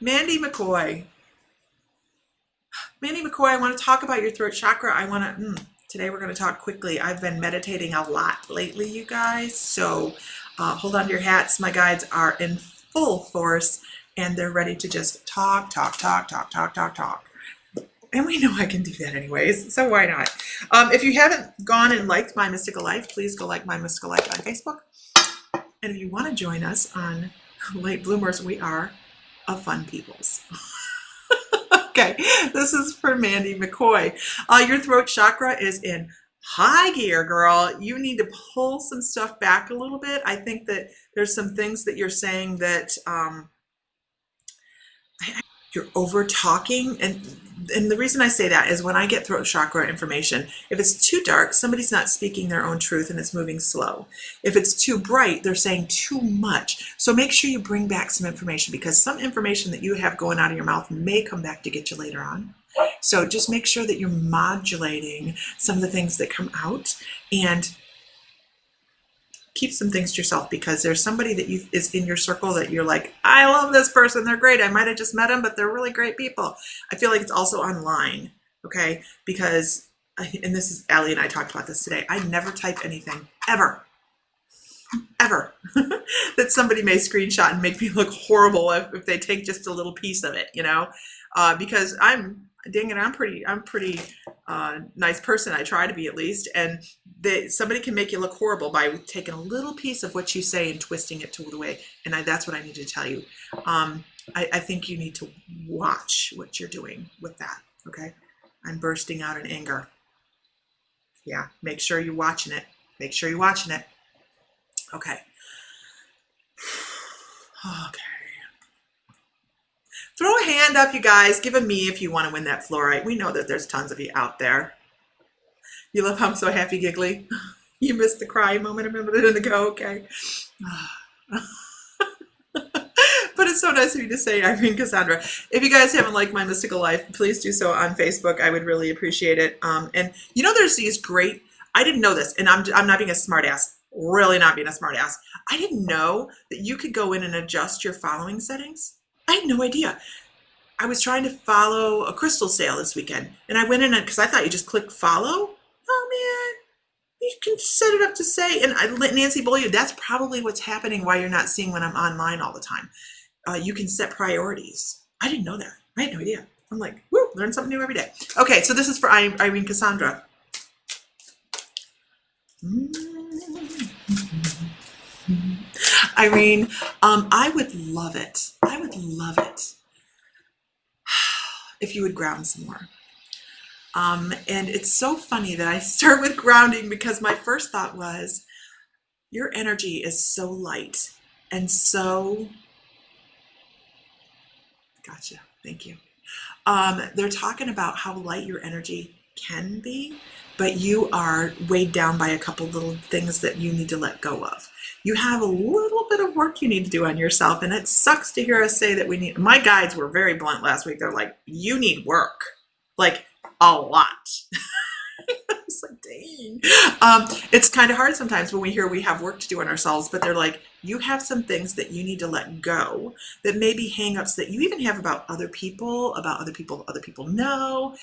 Speaker 1: Mandy McCoy, I want to talk about your throat chakra. Today we're going to talk quickly. I've been meditating a lot lately, you guys. So hold on to your hats. My guides are in full force and they're ready to just talk. And we know I can do that anyways, so why not? If you haven't gone and liked My Mystical Life, please go like My Mystical Life on Facebook. And if you want to join us on Late Bloomers, we are a fun peoples. Okay, this is for Mandy McCoy. Your throat chakra is in high gear, girl. You need to pull some stuff back a little bit. I think that there's some things that you're saying that you're over talking, and the reason I say that is when I get throat chakra information, if it's too dark, somebody's not speaking their own truth and it's moving slow. If it's too bright, they're saying too much. So make sure you bring back some information, because some information that you have going out of your mouth may come back to get you later on. So just make sure that you're modulating some of the things that come out, and keep some things to yourself, because there's somebody that is in your circle that you're like, I love this person, they're great, I might have just met them, but they're really great people. I feel like it's also online, okay? Because, and this is, Allie and I talked about this today, I never type anything, ever, that somebody may screenshot and make me look horrible if they take just a little piece of it, you know? Because I'm pretty nice person. I try to be, at least. And somebody can make you look horrible by taking a little piece of what you say and twisting it to the way. And that's what I need to tell you. I think you need to watch what you're doing with that. Okay. I'm bursting out in anger. Yeah. Make sure you're watching it. Okay. Okay. Throw a hand up, you guys. Give a me if you want to win that fluorite. We know that there's tons of you out there. You love how I'm so happy giggly. You missed the cry moment a minute ago. Okay. But it's so nice of you to say, Irene Cassandra. If you guys haven't liked My Mystical Life, please do so on Facebook. I would really appreciate it. And you know, there's these great, I didn't know this, and I'm not being a smart ass. Really not being a smart ass. I didn't know that you could go in and adjust your following settings. I had no idea. I was trying to follow a crystal sale this weekend, and I went in because I thought you just click follow. Oh man, you can set it up to say, and Nancy Beaulieu, that's probably what's happening why you're not seeing when I'm online all the time. You can set priorities. I didn't know that. I had no idea. I'm like, woo, learn something new every day. Okay, so this is for Irene Cassandra. Irene, I would love it. If you would ground some more. And it's so funny that I start with grounding, because my first thought was, your energy is so light and so, gotcha, thank you. They're talking about how light your energy can be, but you are weighed down by a couple little things that you need to let go of. You have a little bit of work you need to do on yourself, and it sucks to hear us say that we need. My guides were very blunt last week. They're like, you need work, like a lot. It's like, dang. It's kind of hard sometimes when we hear we have work to do on ourselves, but they're like, you have some things that you need to let go, that may be hang-ups that you even have about other people know,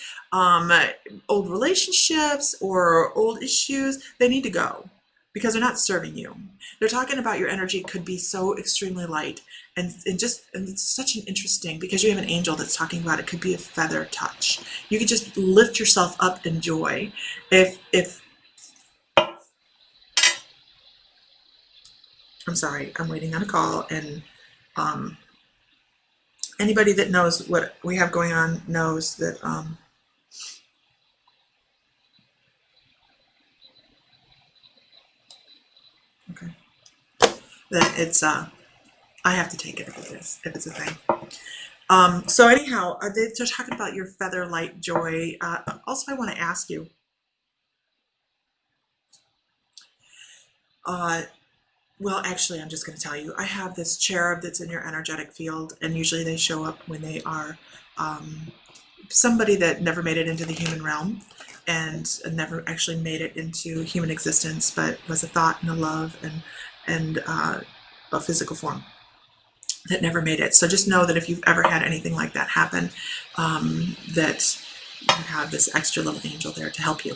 Speaker 1: old relationships or old issues. They need to go, because they're not serving you. They're talking about your energy could be so extremely light, and it's such an interesting, because you have an angel that's talking about it could be a feather touch. You could just lift yourself up in joy. If I'm sorry, I'm waiting on a call, and anybody that knows what we have going on knows that okay, that it's I have to take it if it's a thing. So anyhow, they're talking about your feather light joy. Also, I want to ask you, well, actually, I'm just going to tell you, I have this cherub that's in your energetic field, and usually they show up when they are somebody that never made it into the human realm and never actually made it into human existence, but was a thought and a love and a physical form that never made it. So just know that if you've ever had anything like that happen, that you have this extra little angel there to help you.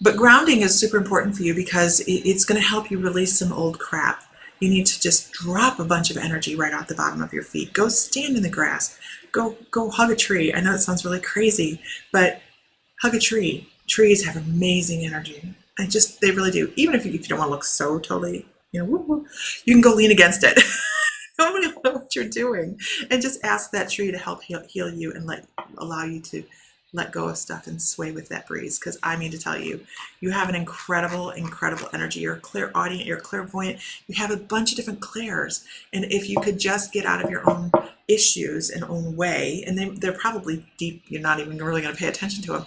Speaker 1: But grounding is super important for you because it's going to help you release some old crap. You need to just drop a bunch of energy right off the bottom of your feet. Go stand in the grass. Go hug a tree. I know it sounds really crazy, but hug a tree. Trees have amazing energy. They really do. Even if you don't want to look so totally, woo-woo, you can go lean against it. Nobody will know what you're doing. And just ask that tree to help heal you and allow you to let go of stuff and sway with that breeze. Because I mean to tell you, you have an incredible, incredible energy. You're a clairaudient, you're a clairvoyant. You have a bunch of different clairs. And if you could just get out of your own issues and own way, and they're probably deep, you're not even really going to pay attention to them,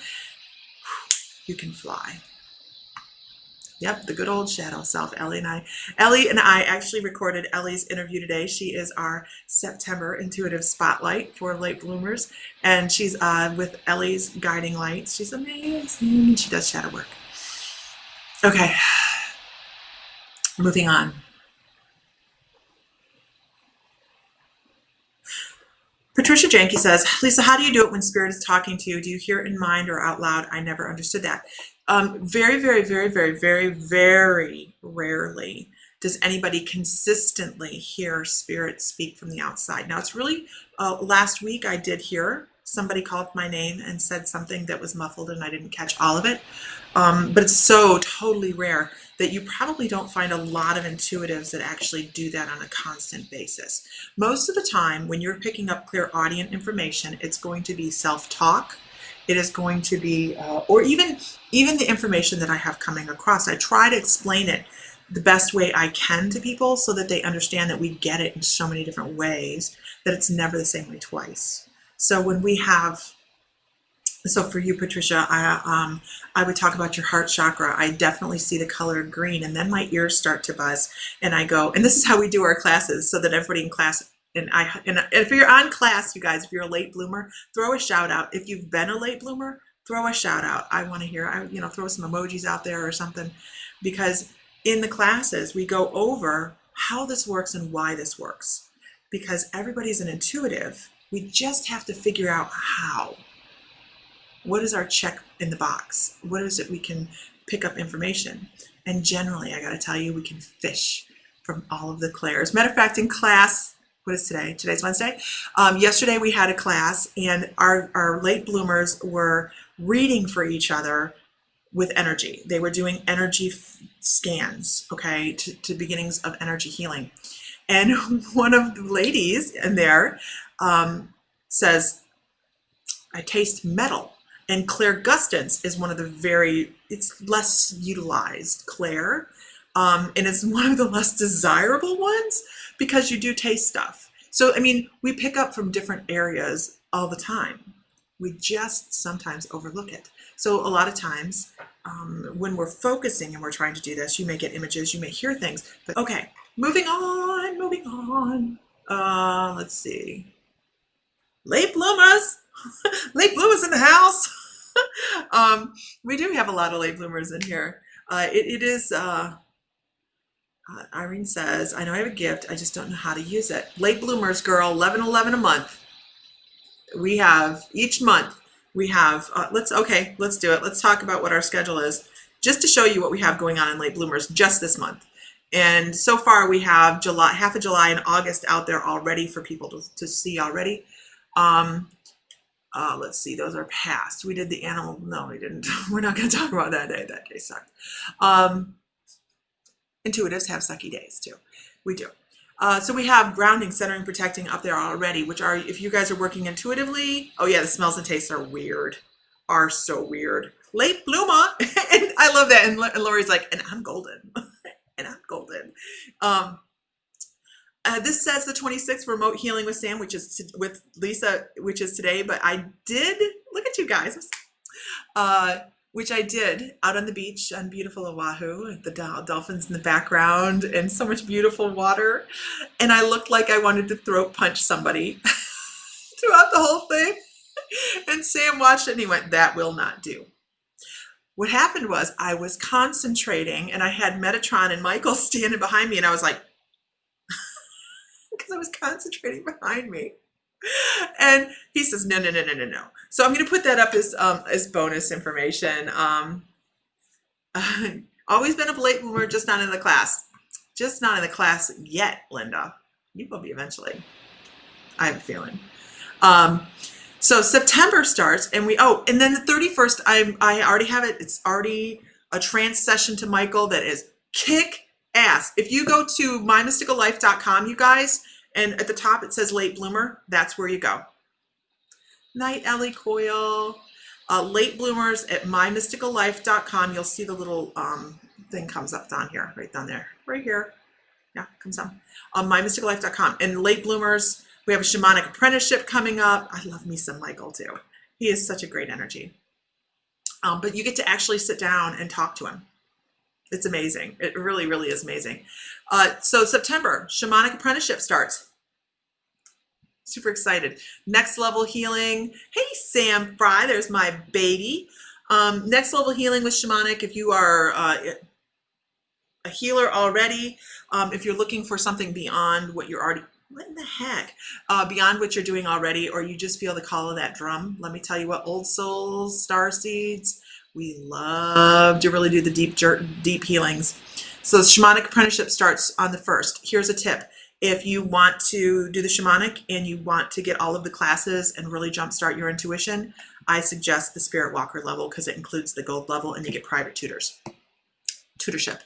Speaker 1: you can fly. Yep, the good old shadow self, Ellie and I actually recorded Ellie's interview today. She is our September intuitive spotlight for late bloomers, and she's with Ellie's guiding lights. She's amazing. She does shadow work. Okay, moving on. Patricia Janke says, Lisa, how do you do it when spirit is talking to you? Do you hear it in mind or out loud? I never understood that. Very, very, very, very, very, very rarely does anybody consistently hear spirit speak from the outside. Now, it's really, last week I did hear somebody called my name and said something that was muffled and I didn't catch all of it. But it's so totally rare that you probably don't find a lot of intuitives that actually do that on a constant basis. Most of the time, when you're picking up clairaudient information, it's going to be self-talk. It is going to be, or even the information that I have coming across, I try to explain it the best way I can to people so that they understand that we get it in so many different ways that it's never the same way twice. So when we have, so for you, Patricia, I would talk about your heart chakra. I definitely see the color green, and then my ears start to buzz, and I go, and this is how we do our classes so that everybody in class, and if you're on class, you guys, if you're a late bloomer, throw a shout out. If you've been a late bloomer, throw a shout out. I want to hear, throw some emojis out there or something, because in the classes, we go over how this works and why this works, because everybody's an intuitive. We just have to figure out how. What is our check in the box? What is it we can pick up information? And generally, I got to tell you, we can fish from all of the clairs. Matter of fact, in class, what is today? Today's Wednesday. Yesterday we had a class, and our late bloomers were reading for each other with energy. They were doing energy scans, okay, to beginnings of energy healing. And one of the ladies in there says, I taste metal. And clairgustance is one of the it's less utilized clair, and it's one of the less desirable ones because you do taste stuff. So, I mean, we pick up from different areas all the time. We just sometimes overlook it. So a lot of times when we're focusing and we're trying to do this, you may get images, you may hear things. But okay, moving on. Let's see. Late bloomers. Late bloomers in the house. We do have a lot of late bloomers in here. It is, Irene says, I know I have a gift, I just don't know how to use it. Late bloomers, girl, 11/11 a month. We have, each month, we have, let's do it. Let's talk about what our schedule is. just to show you what we have going on in late bloomers just this month. And so far we have July, half of July and August out there already for people to see already. Let's see, those are past. We did the animal, no, we didn't. We're not going to talk about that day. That day sucked. Intuitives have sucky days too. We do. So we have grounding, centering, protecting up there already, which are, if you guys are working intuitively, oh yeah, the smells and tastes are weird, are so weird. Late bloomer, and I love that. And Lori's like, and I'm golden, and I'm golden. This says the 26th remote healing with Sam, which is with Lisa, which is today. But I did, look at you guys, which I did out on the beach on beautiful Oahu, the dolphins in the background and so much beautiful water. And I looked like I wanted to throat punch somebody throughout the whole thing. And Sam watched it and he went, that will not do. What happened was I was concentrating and I had Metatron and Michael standing behind me and I was like, because I was concentrating behind me. And he says, no. So I'm going to put that up as bonus information. Always been a late bloomer, just not in the class. Just not in the class yet, Linda. You will be eventually. I have a feeling. So September starts and and then the 31st, I already have it. It's already a trance session to Michael that is kick ass. If you go to mymysticallife.com, you guys, and at the top it says late bloomer, that's where you go. Night, Ellie Coyle. Late bloomers at mymysticallife.com. You'll see the little thing comes up down here, right down there, right here. Yeah, comes down on mymysticallife.com. And late bloomers, we have a shamanic apprenticeship coming up. I love me some Michael too. He is such a great energy. But you get to actually sit down and talk to him. It's amazing. It really, really is amazing. So September, shamanic apprenticeship starts. Super excited. Next level healing. Hey, Sam Fry, there's my baby. Next level healing with shamanic. If you are a healer already, if you're looking for something beyond what you're already, what in the heck? Beyond what you're doing already, or you just feel the call of that drum, let me tell you what, old souls, star seeds, we love to really do the deep healings. So the shamanic apprenticeship starts on the 1st. Here's a tip. If you want to do the shamanic and you want to get all of the classes and really jumpstart your intuition, I suggest the Spirit Walker level because it includes the gold level and you get private tutorship.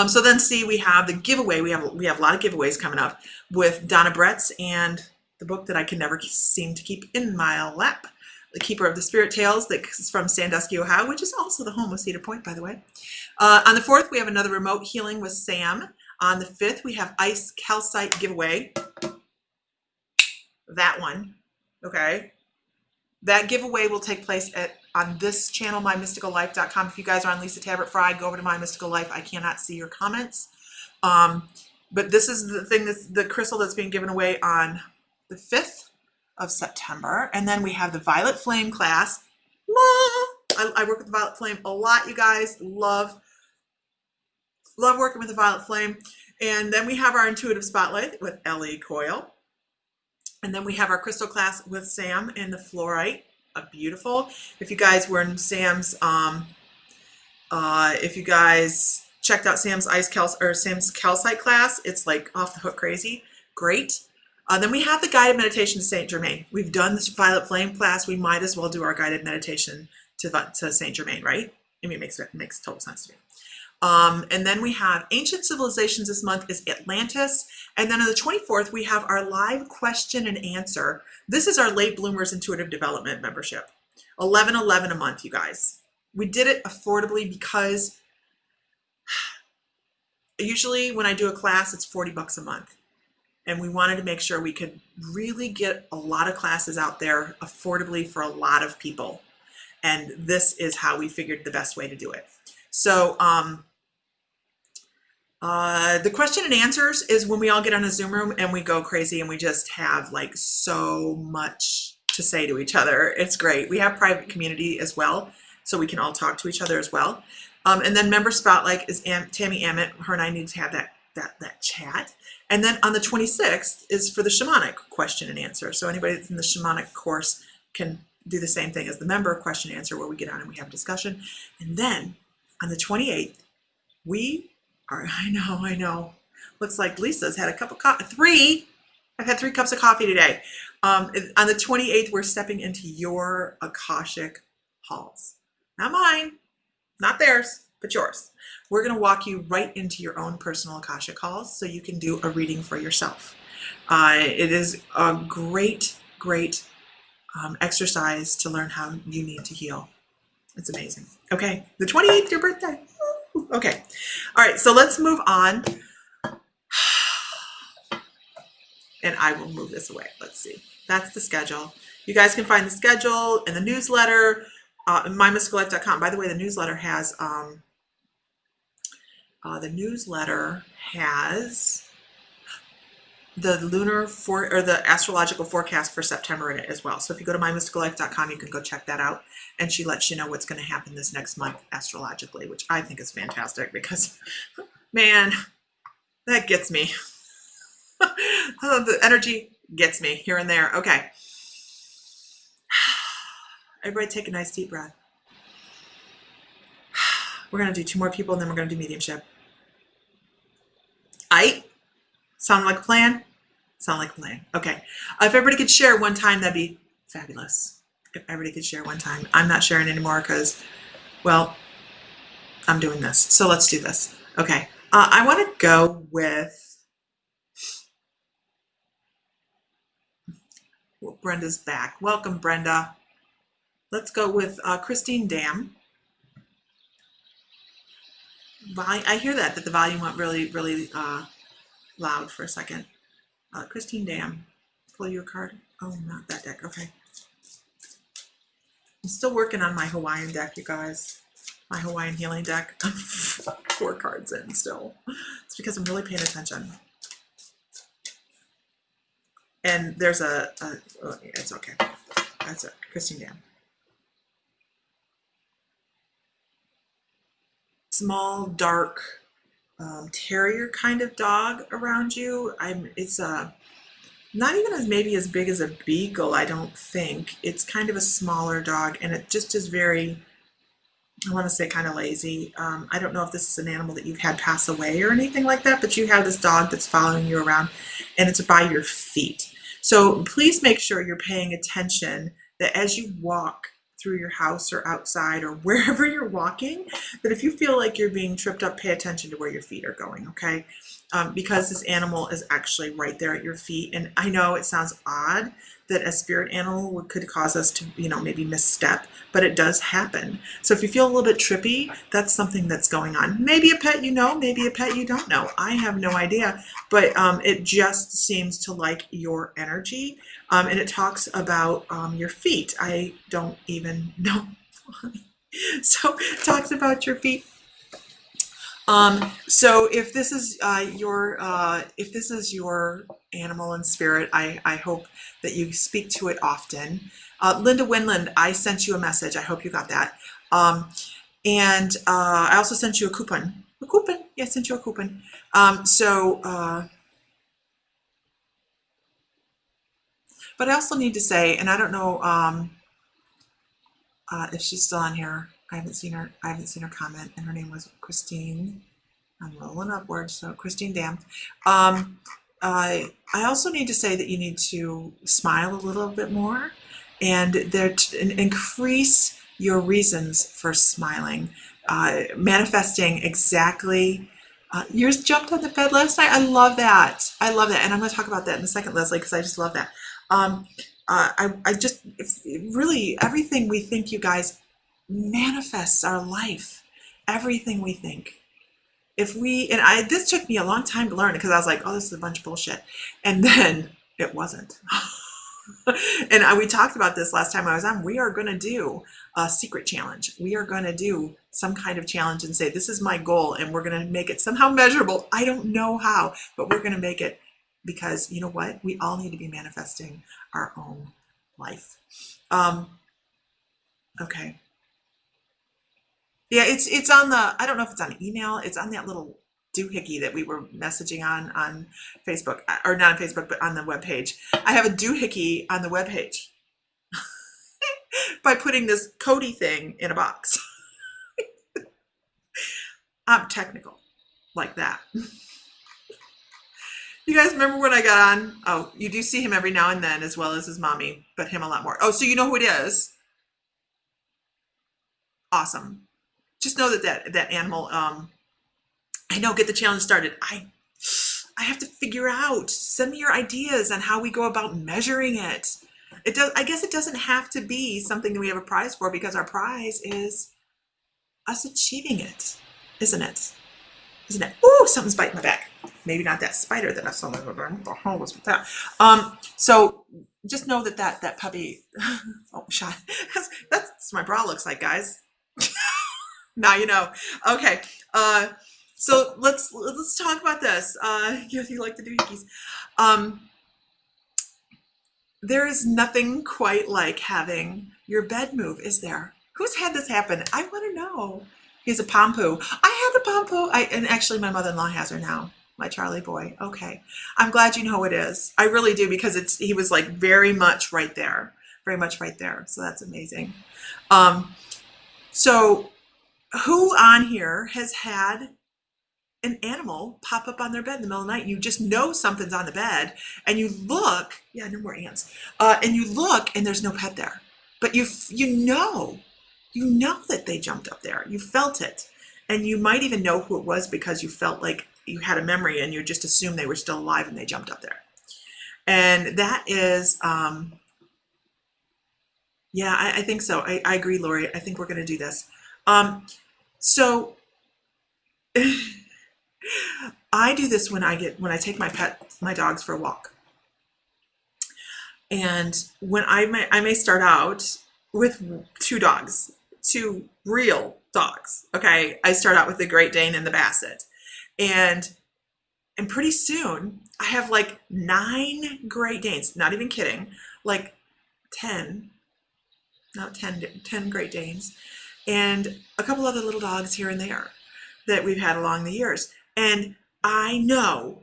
Speaker 1: So then see, we have the giveaway. We have a lot of giveaways coming up with Donna Bretz and the book that I can never seem to keep in my lap, The Keeper of the Spirit Tales, that's from Sandusky, Ohio, which is also the home of Cedar Point, by the way. On the 4th, we have another remote healing with Sam. On the 5th, we have Ice Calcite giveaway. That one, okay? That giveaway will take place on this channel, mymysticallife.com. If you guys are on Lisa Tabbert Fry, go over to My Mystical Life. I cannot see your comments. But this is the thing, the crystal that's being given away on the 5th of September. And then we have the Violet Flame class. I work with the Violet Flame a lot, you guys. Love working with the Violet Flame. And then we have our Intuitive Spotlight with Ellie Coyle. And then we have our crystal class with Sam in the fluorite. Beautiful. If you guys were in Sam's, if you guys checked out Sam's Sam's calcite class, it's like off the hook crazy. Great. Then we have the guided meditation to Saint Germain. We've done this Violet Flame class. We might as well do our guided meditation to Saint Germain, right? I mean, it makes total sense to me. And then we have Ancient Civilizations this month is Atlantis. And then on the 24th, we have our live question and answer. This is our Late Bloomers Intuitive Development membership. $11.11 a month, you guys. We did it affordably because usually when I do a class, it's $40 a month. And we wanted to make sure we could really get a lot of classes out there affordably for a lot of people. And this is how we figured the best way to do it. So, the question and answers is when we all get on a Zoom room and we go crazy and we just have like so much to say to each other. It's great. We have private community as well, so we can all talk to each other as well. And then member spotlight is Tammy Ammett. Her and I need to have that chat. And then on the 26th is for the shamanic question and answer. So anybody that's in the shamanic course can do the same thing as the member question and answer, where we get on and we have a discussion. And then On the 28th, we are, I know. Looks like Lisa's had a cup of coffee. 3. I've had 3 cups of coffee today. On the 28th, we're stepping into your Akashic halls. Not mine, not theirs, but yours. We're going to walk you right into your own personal Akashic halls so you can do a reading for yourself. It is a great, great exercise to learn how you need to heal. It's amazing. Okay, the 28th, your birthday. Okay, all right, so let's move on. And I will move this away. Let's see. That's the schedule. You guys can find the schedule in the newsletter, mymysticallife.com. By the way, the newsletter has the lunar or the astrological forecast for September in it as well. So if you go to mymysticallife.com, you can go check that out. And she lets you know what's going to happen this next month astrologically, which I think is fantastic because, man, that gets me. The energy gets me here and there. Okay. Everybody take a nice deep breath. We're going to do 2 more people and then we're going to do mediumship. Sound like a plan? Sound like a plan. Okay. If everybody could share one time, that'd be fabulous. If everybody could share one time. I'm not sharing anymore because, well, I'm doing this. So let's do this. Okay. I want to go with Brenda's back. Welcome, Brenda. Let's go with Christine Dam. I hear that the volume went really, really loud for a second. Christine Dam, pull your card. Oh, not that deck. Okay. I'm still working on my Hawaiian deck, you guys. My Hawaiian healing deck. I'm 4 cards in still. It's because I'm really paying attention. And there's oh, it's okay. That's it. Christine Dam. Small, dark terrier kind of dog around you. It's not even maybe as big as a beagle, I don't think. It's kind of a smaller dog, and it just is very, I want to say, kind of lazy. I don't know if this is an animal that you've had pass away or anything like that, but you have this dog that's following you around, and it's by your feet. So please make sure you're paying attention that as you walk through your house or outside or wherever you're walking, that if you feel like you're being tripped up, pay attention to where your feet are going, okay? Because this animal is actually right there at your feet. And I know it sounds odd that a spirit animal could cause us to, maybe misstep, but it does happen. So if you feel a little bit trippy, that's something that's going on. Maybe a pet you know, maybe a pet you don't know. I have no idea, but it just seems to like your energy. And it talks about your feet. I don't even know why. So it talks about your feet. So if this is your animal and spirit, I hope that you speak to it often. Linda Winland, I sent you a message. I hope you got that. And I also sent you a coupon. Yeah, I sent you a coupon. But I also need to say, and I don't know if she's still on here. I haven't seen her comment, and her name was Christine. I'm rolling upwards, so Christine Dam. I also need to say that you need to smile a little bit more, and increase your reasons for smiling, manifesting exactly. Yours jumped on the bed last night. I love that, and I'm going to talk about that in a second, Leslie, because I just love that. I just really, everything we think, you guys, manifests our life. Everything we think. This took me a long time to learn, because I was like, oh, this is a bunch of bullshit. And then it wasn't. And we talked about this last time I was on. We are going to do a secret challenge. We are going to do some kind of challenge and say, this is my goal, and we're going to make it somehow measurable. I don't know how, but we're going to make it, because you know what? We all need to be manifesting our own life. Okay. Yeah, it's on the, I don't know if it's on email. It's on that little doohickey that we were messaging on Facebook, or not on Facebook, but on the webpage. I have a doohickey on the webpage by putting this Cody thing in a box. I'm technical like that. You guys remember when I got on? Oh, you do see him every now and then, as well as his mommy, but him a lot more. Oh, so you know who it is? Awesome. Just know that animal. I know. Get the challenge started. I have to figure out. Send me your ideas on how we go about measuring it. It does. I guess it doesn't have to be something that we have a prize for, because our prize is us achieving it, isn't it? Isn't it? Oh, something's biting my back. Maybe not that spider that I saw. What the hell was with that? So just know that puppy. Oh, shot. That's my bra looks like, guys. Now you know. Okay. So let's talk about this. You like to do hickeys. There is nothing quite like having your bed move, is there? Who's had this happen? I want to know. He's a pompu. I had a pompu. And actually my mother-in-law has her now. My Charlie boy. Okay. I'm glad you know who it is. I really do, because he was like very much right there. Very much right there. So that's amazing. So who on here has had an animal pop up on their bed in the middle of the night? You just know something's on the bed, and you look. Yeah, no more ants. And you look, and there's no pet there. But you know that they jumped up there. You felt it. And you might even know who it was, because you felt like you had a memory, and you just assumed they were still alive and they jumped up there. And that is, yeah, I think so. I agree, Lori. I think we're going to do this. So I do this when I take my dogs for a walk. And when I may start out with two real dogs. Okay. I start out with the Great Dane and the Basset. And pretty soon I have like 9 Great Danes, not even kidding, like 10 Great Danes, and a couple other little dogs here and there that we've had along the years. And I know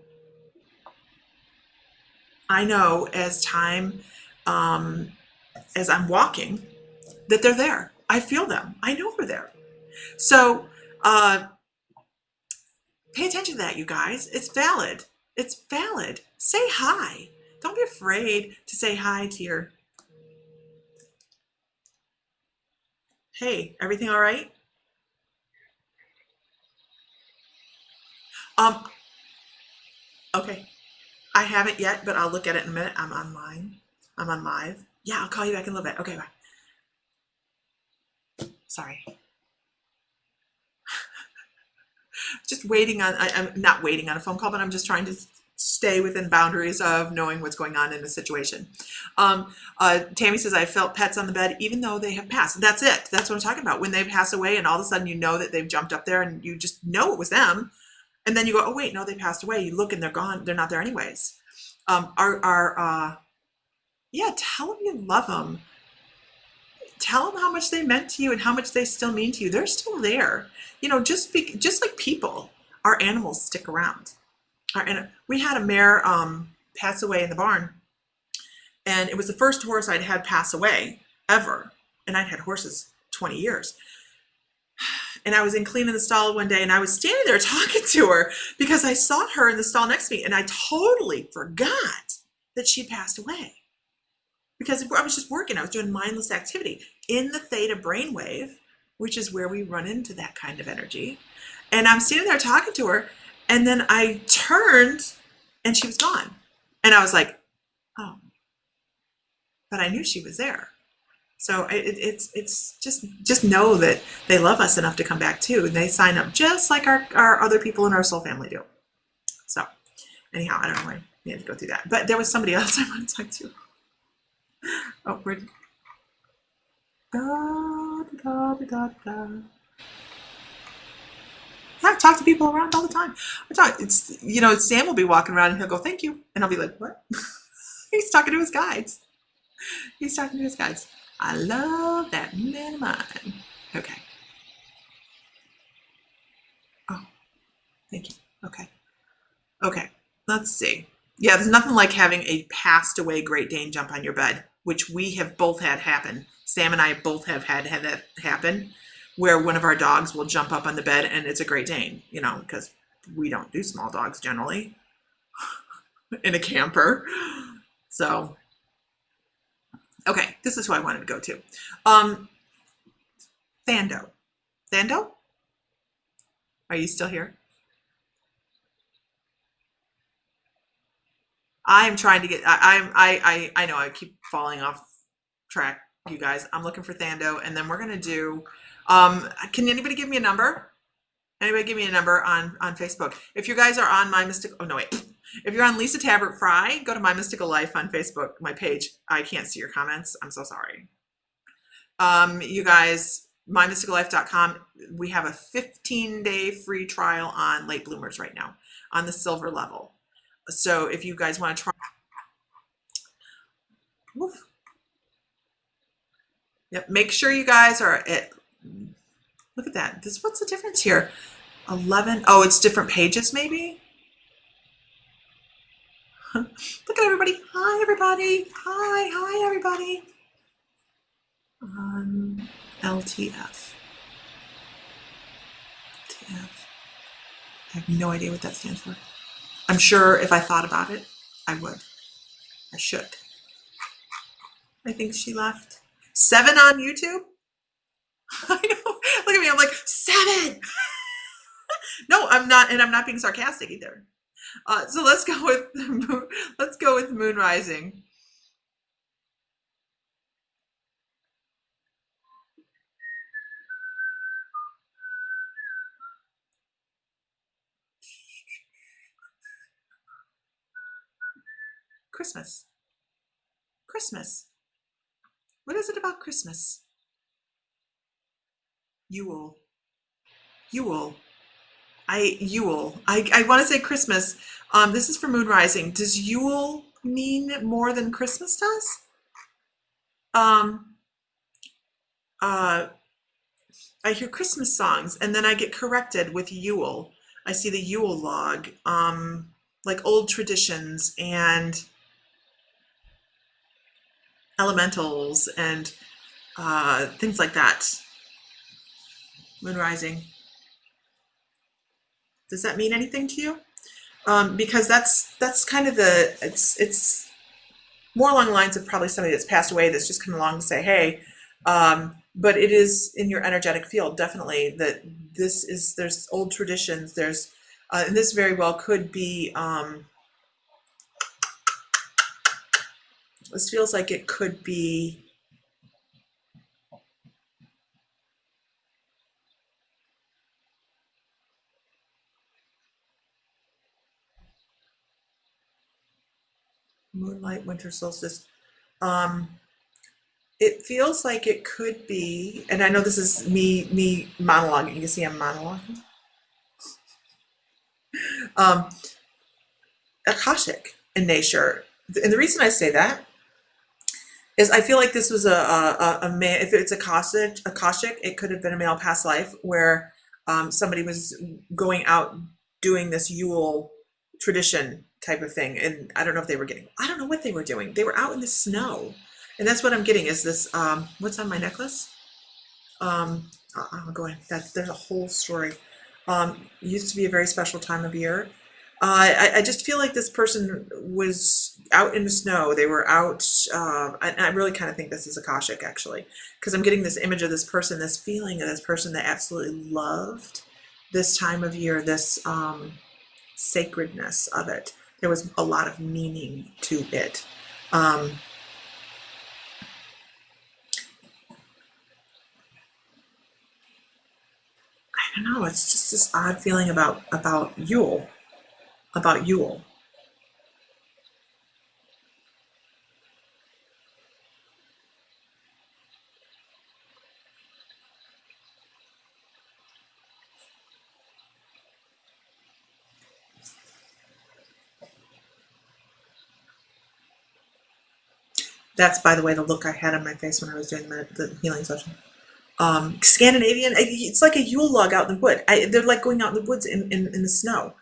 Speaker 1: as time, as I'm walking, that they're there. I feel them. I know they're there. So pay attention to that, you guys. It's valid. It's valid. Say hi. Don't be afraid to say hi to your, hey, everything all right? Okay. I haven't yet, but I'll look at it in a minute. I'm online. I'm on live. Yeah, I'll call you back in a little bit. Okay, bye. Sorry. Just waiting on, I'm not waiting on a phone call, but I'm just trying to stay within boundaries of knowing what's going on in the situation. Tammy says, I felt pets on the bed even though they have passed. That's it. That's what I'm talking about. When they pass away and all of a sudden you know that they've jumped up there and you just know it was them. And then you go, oh wait, no, they passed away. You look and they're gone. They're not there anyways. Yeah, tell them you love them. Tell them how much they meant to you and how much they still mean to you. They're still there. You know, just like people, our animals stick around. And we had a mare pass away in the barn, and it was the first horse I'd had pass away ever. And I'd had horses 20 years. And I was in cleaning the stall one day, and I was standing there talking to her because I saw her in the stall next to me, and I totally forgot that she passed away. Because I was just working, I was doing mindless activity in the theta brainwave, which is where we run into that kind of energy. And I'm standing there talking to her, and then I turned and she was gone. And I was like, oh, but I knew she was there. So it's just know that they love us enough to come back too. And they sign up just like our other people in our soul family do. So anyhow, I don't know why we had to go through that. But there was somebody else I want to talk to. Oh, we're I talk to people around all the time. Sam will be walking around and he'll go, thank you. And I'll be like, what? He's talking to his guides. I love that man of mine. Okay. Oh, thank you. Okay. Let's see. Yeah, there's nothing like having a passed away Great Dane jump on your bed, which we have both had happen. Sam and I both have had that happen where one of our dogs will jump up on the bed, and it's a Great Dane, you know, because we don't do small dogs generally in a camper. So, okay, this is who I wanted to go to. Thando. Thando? Are you still here? I'm trying to get, I know I keep falling off track, you guys. I'm looking for Thando, and then we're going to do, can anybody give me a number? Anybody give me a number on Facebook? If you guys are on My Mystical, oh no, wait. If you're on Lisa Tabbert Fry, go to My Mystical Life on Facebook, my page. I can't see your comments. I'm so sorry. You guys, mymysticallife.com. We have a 15-day free trial on late bloomers right now on the silver level. So if you guys want to try, woof. Yep, make sure you guys are at, look at that. What's the difference here? 11. Oh, it's different pages maybe. Look at everybody. Hi, everybody. Hi, everybody. LTF. TF. I have no idea what that stands for. I'm sure if I thought about it, I would. I should. I think she left. 7 on YouTube? I know. Look at me. I'm like, 7. No, I'm not, and I'm not being sarcastic either. So let's go with Moon Rising. Christmas. Christmas. What is it about Christmas? Yule. Yule. I want to say Christmas. This is for Moon Rising. Does Yule mean more than Christmas does? I hear Christmas songs, and then I get corrected with Yule. I see the Yule log, like old traditions and elementals and things like that. Moon Rising. Does that mean anything to you? Because that's kind of it's more along the lines of probably somebody that's passed away that's just come along to say, hey, but it is in your energetic field, definitely, that there's old traditions, and this very well could be, this feels like it could be moonlight, winter solstice. It feels like it could be, and I know this is me monologuing. You can see I'm monologuing. Akashic in nature, and the reason I say that is I feel like this was a man. If it's Akashic, it could have been a male past life where somebody was going out doing this Yule tradition type of thing, and I don't know if they were getting. I don't know what they were doing. They were out in the snow. And that's what I'm getting is this, what's on my necklace? I'll go ahead. There's a whole story. Used to be a very special time of year. I just feel like this person was out in the snow. They were out, and I really kind of think this is Akashic actually, because I'm getting this image of this person, this feeling of this person that absolutely loved this time of year, this sacredness of it. There was a lot of meaning to it. I don't know. It's just this odd feeling about Yule, about Yule. That's, by the way, the look I had on my face when I was doing the healing session. Scandinavian, it's like a Yule log out in the wood. They're like going out in the woods in the snow.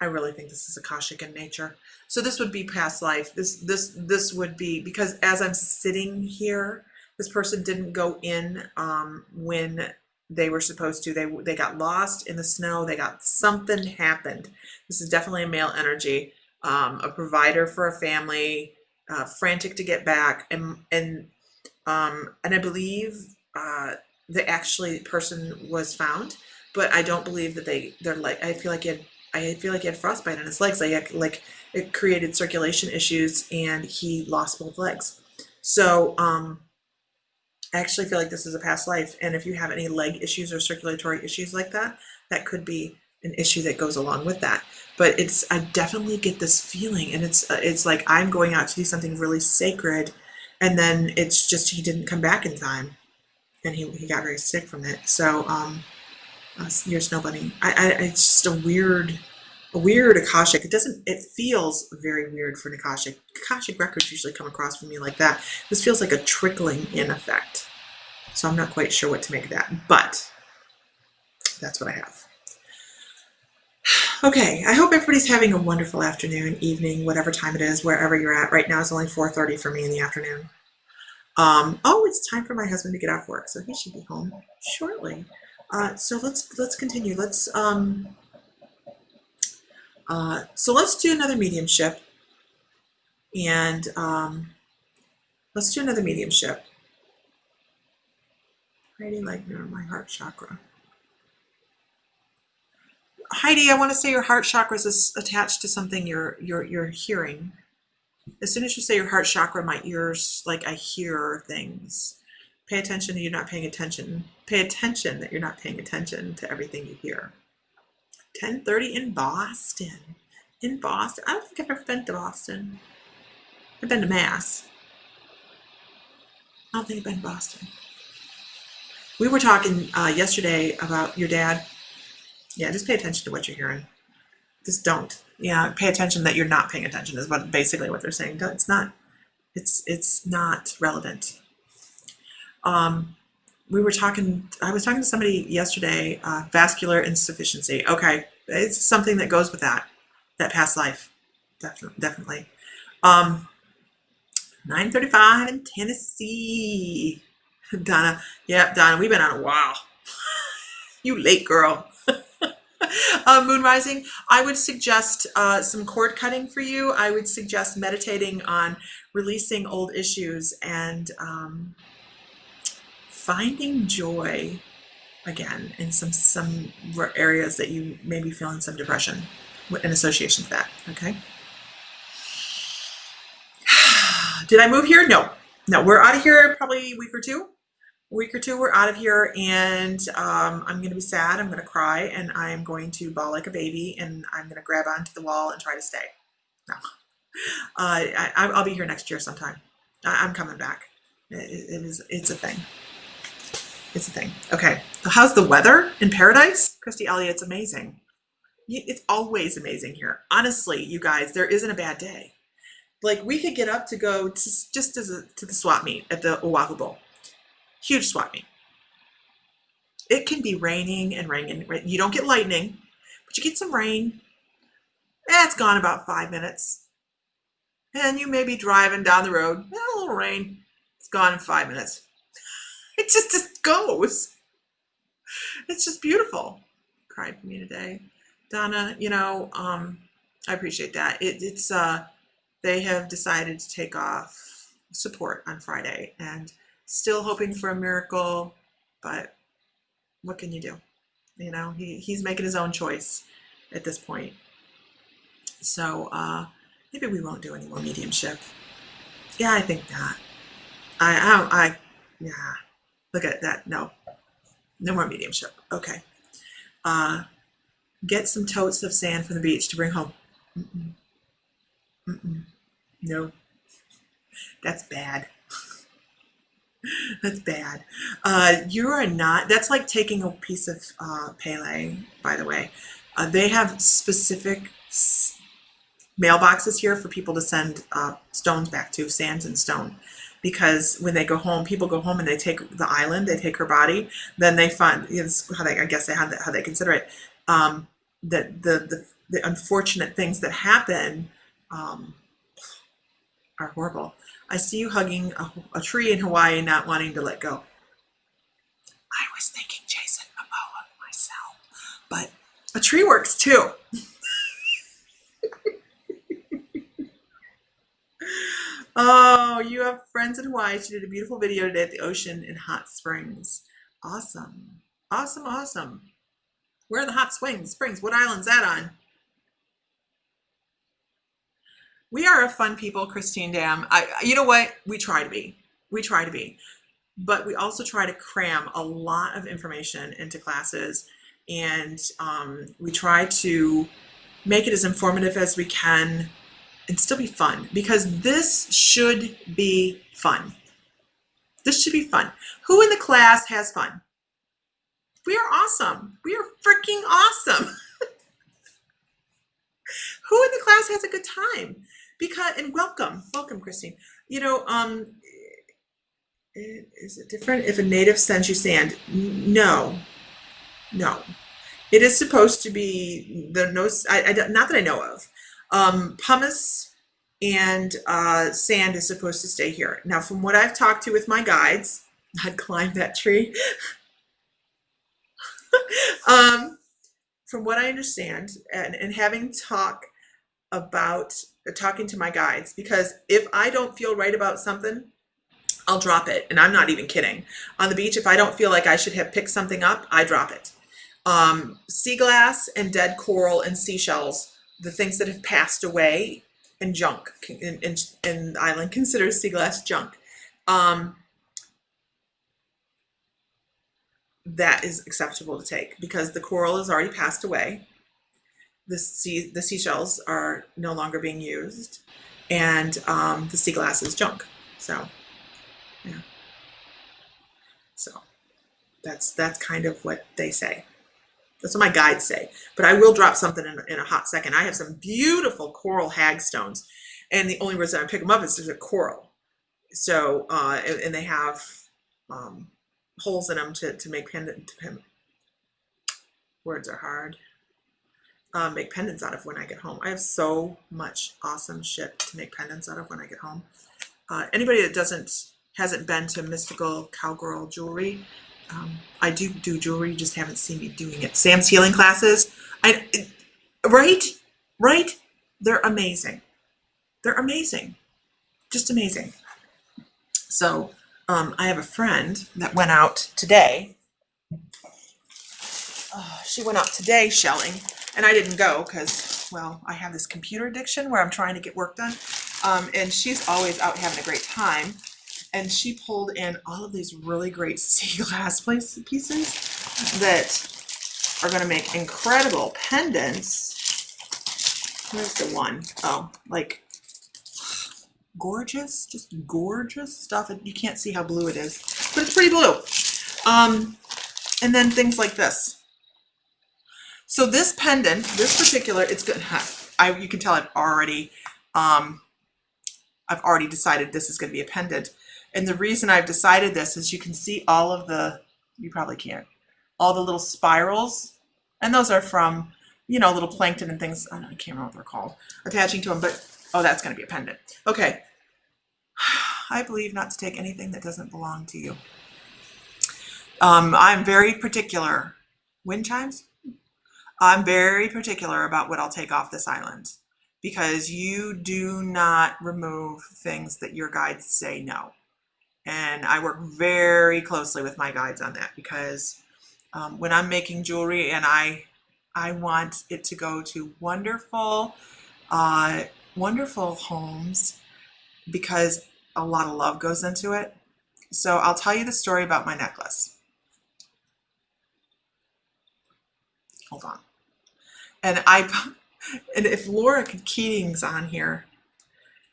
Speaker 1: I really think this is Akashic in nature. So this would be past life. This would be, because as I'm sitting here, this person didn't go in when they were supposed to. They got lost in the snow. They got, something happened. This is definitely a male energy, a provider for a family, frantic to get back, and I believe the actually person was found, but I don't believe that they're like, I feel like he had frostbite on his legs. Like it created circulation issues and he lost both legs. So I actually feel like this is a past life. And if you have any leg issues or circulatory issues like that, that could be an issue that goes along with that. But I definitely get this feeling, and it's like I'm going out to do something really sacred, and then it's just he didn't come back in time, and he got very sick from it. So your snow bunny, it's just a weird Akashic. It feels very weird for an Akashic. Akashic records usually come across for me like that. This feels like a trickling in effect. So I'm not quite sure what to make of that, but that's what I have. Okay, I hope everybody's having a wonderful afternoon, evening, whatever time it is, wherever you're at. Right now it's only 4:30 for me in the afternoon. Oh, it's time for my husband to get off work, so he should be home shortly. So let's continue. So let's do another mediumship, and let's do another mediumship. Heidi Legner, my heart chakra. Heidi, I want to say your heart chakra is attached to something you're hearing. As soon as you say your heart chakra, my ears, like I hear things. Pay attention that you're not paying attention. Pay attention that you're not paying attention to everything you hear. 10:30 in Boston. In Boston. I don't think I've ever been to Boston. I've been to Mass. I don't think I've been to Boston. We were talking yesterday about your dad. Yeah, just pay attention to what you're hearing. Just don't. Yeah, pay attention that you're not paying attention is basically what they're saying. It's not relevant. We were talking, I was talking to somebody yesterday, vascular insufficiency. Okay, it's something that goes with that past life. Definitely. 9:35 in Tennessee. Donna, yeah, Donna, we've been on a while. You late girl. Moon rising, I would suggest some cord cutting for you. I would suggest meditating on releasing old issues and finding joy again in some areas that you may be feeling some depression in association with that. Okay. Did I move here? No, we're out of here probably a week or two. We're out of here, and I'm going to be sad. I'm going to cry, and I'm going to bawl like a baby, and I'm going to grab onto the wall and try to stay. No, I'll be here next year sometime. I'm coming back. It's a thing. It's a thing. Okay, how's the weather in Paradise? Christy Elliott, it's amazing. It's always amazing here. Honestly, you guys, there isn't a bad day. Like, we could get up to go to the swap meet at the Oahu Bowl. Huge swap meet. It can be raining and raining. You don't get lightning, but you get some rain. It's gone about 5 minutes. And you may be driving down the road. A little rain. It's gone in 5 minutes. It just goes. It's just beautiful. Cried for me today. Donna, I appreciate that. They have decided to take off support on Friday, and still hoping for a miracle, but what can you do? He's making his own choice at this point. So maybe we won't do any more mediumship. Yeah, I think not. Yeah. Look at that. No more mediumship. Okay. Get some totes of sand from the beach to bring home. No, that's bad. That's bad. You are not, that's like taking a piece of Pele, by the way. They have specific mailboxes here for people to send stones back to, sands and stone. Because when they go home, people go home and they take the island, they take her body, then they find, how they consider it, that the unfortunate things that happen are horrible. I see you hugging a tree in Hawaii, not wanting to let go. I was thinking Jason Momoa myself, but a tree works too. Oh, you have friends in Hawaii. She did a beautiful video today at the ocean in Hot Springs. Awesome. Awesome, awesome. Where are the hot springs? What island's that on? We are a fun people, Christine Dam. You know what? We try to be. We try to be. But we also try to cram a lot of information into classes, and we try to make it as informative as we can and still be fun, because this should be fun. This should be fun. Who in the class has fun? We are awesome. We are freaking awesome. Who in the class has a good time? And welcome, Christine. You know, is it different if a native sends you sand? No. It is supposed to be not that I know of. Pumice and sand is supposed to stay here. Now, from what I've talked to with my guides, I'd climb that tree. From what I understand, and having talking to my guides, because if I don't feel right about something, I'll drop it. And I'm not even kidding. On the beach, if I don't feel like I should have picked something up, I drop it. Sea glass and dead coral and seashells, the things that have passed away, and junk, and the island considers sea glass junk. That is acceptable to take, because the coral has already passed away. The seashells are no longer being used, and the sea glass is junk. So, yeah. So that's kind of what they say. That's what my guides say. But I will drop something in a hot second. I have some beautiful coral hagstones, and the only reason I pick them up is there's a coral. So, and they have holes in them to make words are hard. Make pendants out of when I get home. I have so much awesome shit to make pendants out of when I get home. Anybody that hasn't been to Mystical Cowgirl Jewelry, I do jewelry, you just haven't seen me doing it. Sam's healing classes, right? They're amazing. They're amazing, just amazing. So I have a friend that went out today. She went out today shelling, and I didn't go because, well, I have this computer addiction where I'm trying to get work done. And she's always out having a great time. And she pulled in all of these really great sea glass pieces that are going to make incredible pendants. Here's the one. Oh, like gorgeous, just gorgeous stuff. You can't see how blue it is, but it's pretty blue. And then things like this. So this pendant, this particular, it's good. You can tell I've already decided this is going to be a pendant. And the reason I've decided this is you can see all of you probably can't, all the little spirals. And those are from, little plankton and things. I can't remember what they're called, attaching to them. But, oh, that's going to be a pendant. Okay. I believe not to take anything that doesn't belong to you. I'm very particular. Wind chimes? I'm very particular about what I'll take off this island, because you do not remove things that your guides say no. And I work very closely with my guides on that, because when I'm making jewelry and I want it to go to wonderful, wonderful homes, because a lot of love goes into it. So I'll tell you the story about my necklace. Hold on. And if Laura Keating's on here,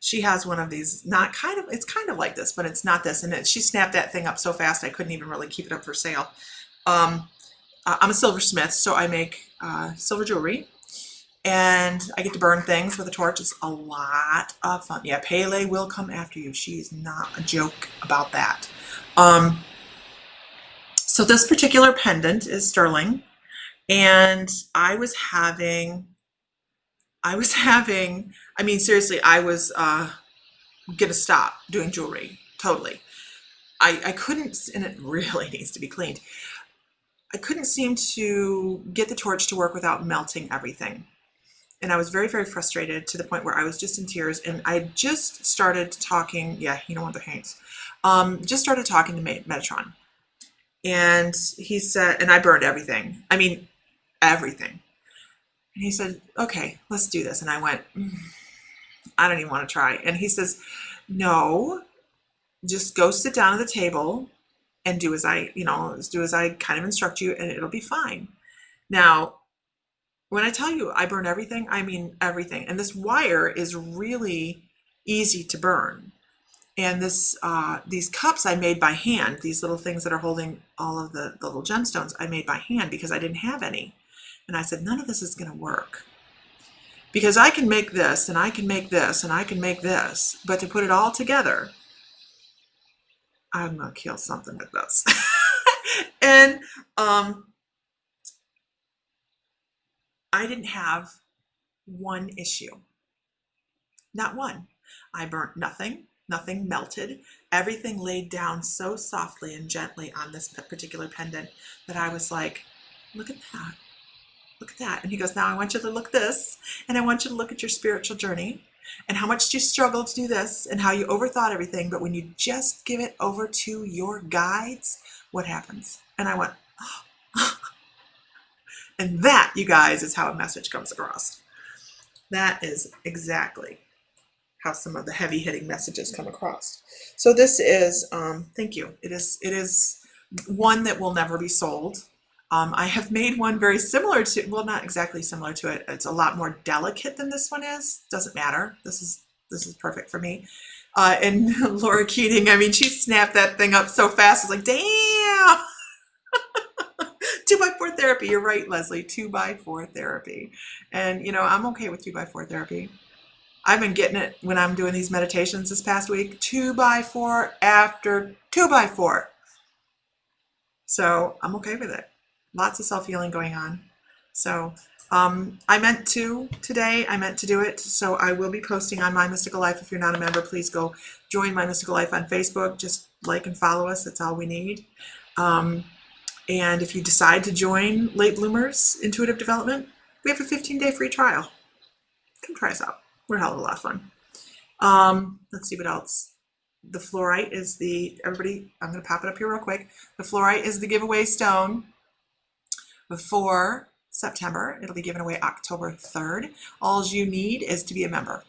Speaker 1: she has one of these, it's kind of like this, but it's not this. And she snapped that thing up so fast I couldn't even really keep it up for sale. I'm a silversmith, so I make silver jewelry, and I get to burn things with a torch. It's a lot of fun. Yeah, Pele will come after you. She's not a joke about that. So this particular pendant is sterling, and I was having I was having, I mean, seriously, I was gonna stop doing jewelry totally. I couldn't, and it really needs to be cleaned. I couldn't seem to get the torch to work without melting everything. And I was very, very frustrated to the point where I was just in tears. And I just started talking, yeah, you don't want the hanks. Just started talking to Metatron. And he said, and I burned everything. I mean, everything. And he said, okay, let's do this. And I went, I don't even want to try. And he says, no, just go sit down at the table and do as I, do as I kind of instruct you, and it'll be fine. Now, when I tell you I burn everything, I mean everything. And this wire is really easy to burn. And these cups I made by hand, these little things that are holding all of the little gemstones, I made by hand because I didn't have any. And I said, none of this is going to work. Because I can make this, and I can make this, and I can make this. But to put it all together, I'm going to kill something with this. And I didn't have one issue. Not one. I burnt nothing. Nothing melted. Everything laid down so softly and gently on this particular pendant that I was like, look at that. Look at that. And he goes, now I want you to look at this, and I want you to look at your spiritual journey and how much you struggled to do this and how you overthought everything. But when you just give it over to your guides, what happens? And I went, oh. And that, you guys, is how a message comes across. That is exactly how some of the heavy hitting messages come across. So this is, thank you. It is one that will never be sold. I have made one very similar to, well, not exactly similar to it. It's a lot more delicate than this one is. Doesn't matter. This is perfect for me. And Laura Keating, I mean, she snapped that thing up so fast. It's like, damn. 2x4 therapy. You're right, Leslie. 2x4 therapy. And, I'm okay with 2x4 therapy. I've been getting it when I'm doing these meditations this past week. 2x4 after 2x4. So I'm okay with it. Lots of self-healing going on. So I meant to today. I meant to do it. So I will be posting on My Mystical Life. If you're not a member, please go join My Mystical Life on Facebook. Just like and follow us. That's all we need. And if you decide to join Late Bloomers Intuitive Development, we have a 15-day free trial. Come try us out. We're a hell of a lot of fun. Let's see what else. The fluorite is everybody, I'm going to pop it up here real quick. The fluorite is the giveaway stone for September. It'll be given away October 3rd. All you need is to be a member.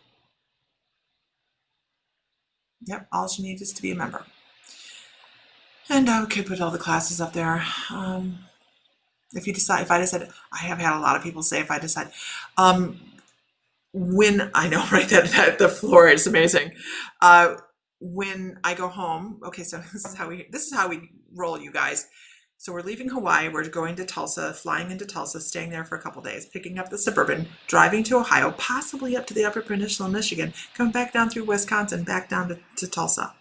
Speaker 1: Yep, all you need is to be a member. And I could put all the classes up there. If I decide, I have had a lot of people say if I decide, when I know, right, that the floor is amazing. When I go home, okay, so this is how we roll, you guys. So we're leaving Hawaii, we're going to Tulsa, flying into Tulsa, staying there for a couple days, picking up the Suburban, driving to Ohio, possibly up to the Upper Peninsula of Michigan, coming back down through Wisconsin, back down to Tulsa.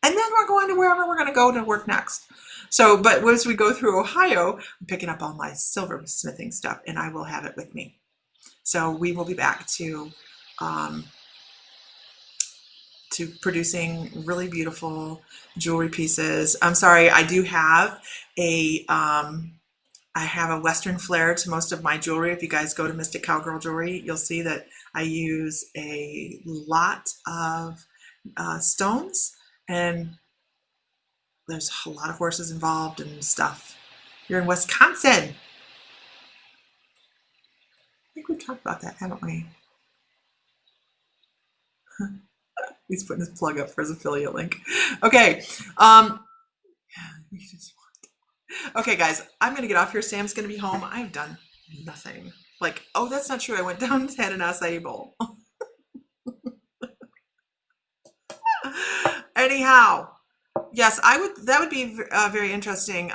Speaker 1: And then we're going to wherever we're going to go to work next. So, but as we go through Ohio, I'm picking up all my silversmithing stuff, and I will have it with me. So we will be back to producing really beautiful jewelry pieces. I'm sorry, I do have I have a Western flair to most of my jewelry. If you guys go to Mystic Cowgirl Jewelry, you'll see that I use a lot of stones, and there's a lot of horses involved and stuff. You're in Wisconsin. I think we've talked about that, haven't we? He's putting his plug up for his affiliate link. Okay. Okay, guys, I'm going to get off here. Sam's going to be home. I've done nothing. Like, oh, that's not true. I went down and had an acai bowl. Anyhow, yes, that would be very interesting.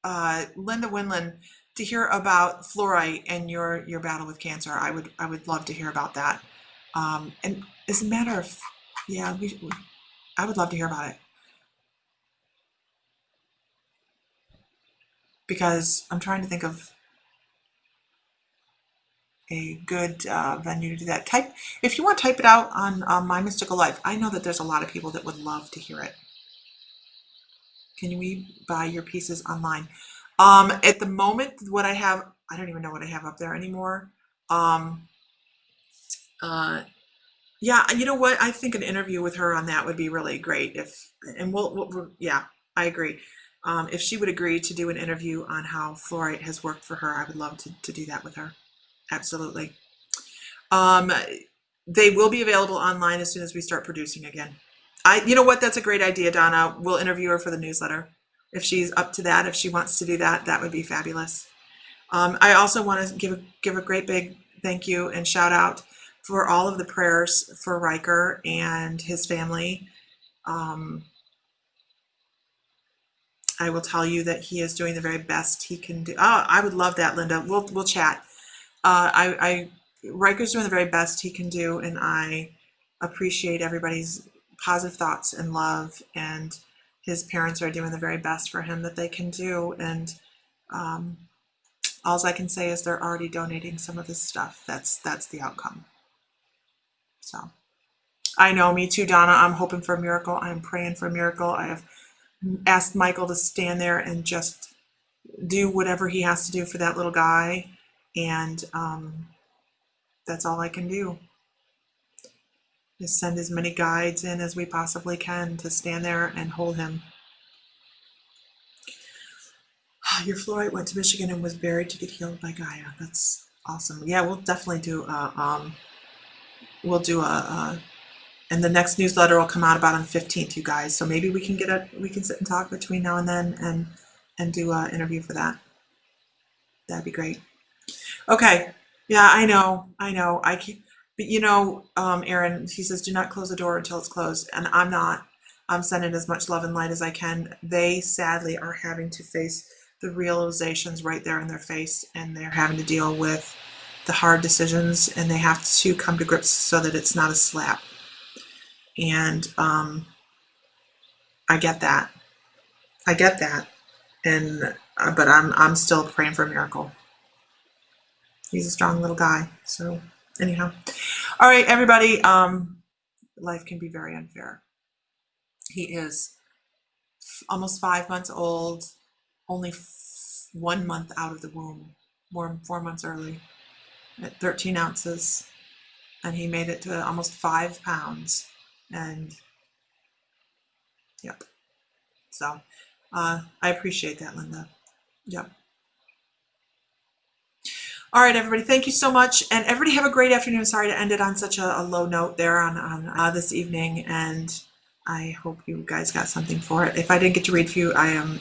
Speaker 1: Linda Winland, to hear about fluorite and your battle with cancer. I would love to hear about that. And as a matter of, yeah, I would love to hear about it. Because I'm trying to think of, good venue to do that. If you want to type it out on My Mystical Life. I know that there's a lot of people that would love to hear it. Can we buy your pieces online? At the moment, what I have, I don't even know what I have up there anymore. Um, yeah, you know what? I think an interview with her on that would be really great. And yeah, I agree. If she would agree to do an interview on how fluorite has worked for her, I would love to do that with her. Absolutely. Um, they will be available online as soon as we start producing again. You know what? That's a great idea, Donna. We'll interview her for the newsletter. If she's up to that, if she wants to do that, that would be fabulous. I also want to give a great big thank you and shout out for all of the prayers for Riker and his family. I will tell you that he is doing the very best he can do. Oh, I would love that, Linda. We'll chat. Riker's doing the very best he can do, and I appreciate everybody's positive thoughts and love, and his parents are doing the very best for him that they can do. And all I can say is they're already donating some of his stuff. That's the outcome. So I know, me too, Donna. I'm hoping for a miracle. I'm praying for a miracle. I have asked Michael to stand there and just do whatever he has to do for that little guy. And that's all I can do. Just send as many guides in as we possibly can to stand there and hold him. Your fluorite went to Michigan and was buried to get healed by Gaia. That's awesome. Yeah, we'll definitely do and the next newsletter will come out about on the 15th, you guys. So maybe we can sit and talk between now and then and do an interview for that. That'd be great. Okay. Yeah, I know. I can't, but Aaron, he says, do not close the door until it's closed. And I'm not. I'm sending as much love and light as I can. They sadly are having to face the realizations right there in their face, and they're having to deal with the hard decisions, and they have to come to grips so that it's not a slap. And I get that. And but I'm still praying for a miracle. He's a strong little guy. So anyhow, all right, everybody. Life can be very unfair. He is almost 5 months old, only 1 month out of the womb, 4 months early, at 13 ounces, and he made it to almost 5 pounds. And yep. So I appreciate that, Linda. Yep. All right, everybody, thank you so much. And everybody have a great afternoon. Sorry to end it on such a low note there on this evening. And I hope you guys got something for it. If I didn't get to read for you, I'm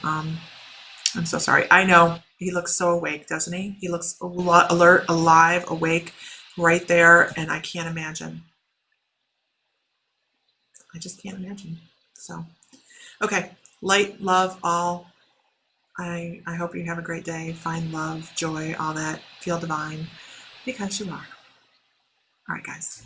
Speaker 1: so sorry. I know he looks so awake, doesn't he? He looks alert, alive, awake, right there. And I can't imagine. I just can't imagine. So, okay. Light, love, all. I hope you have a great day. Find love, joy, all that. Feel divine because you are. All right, guys.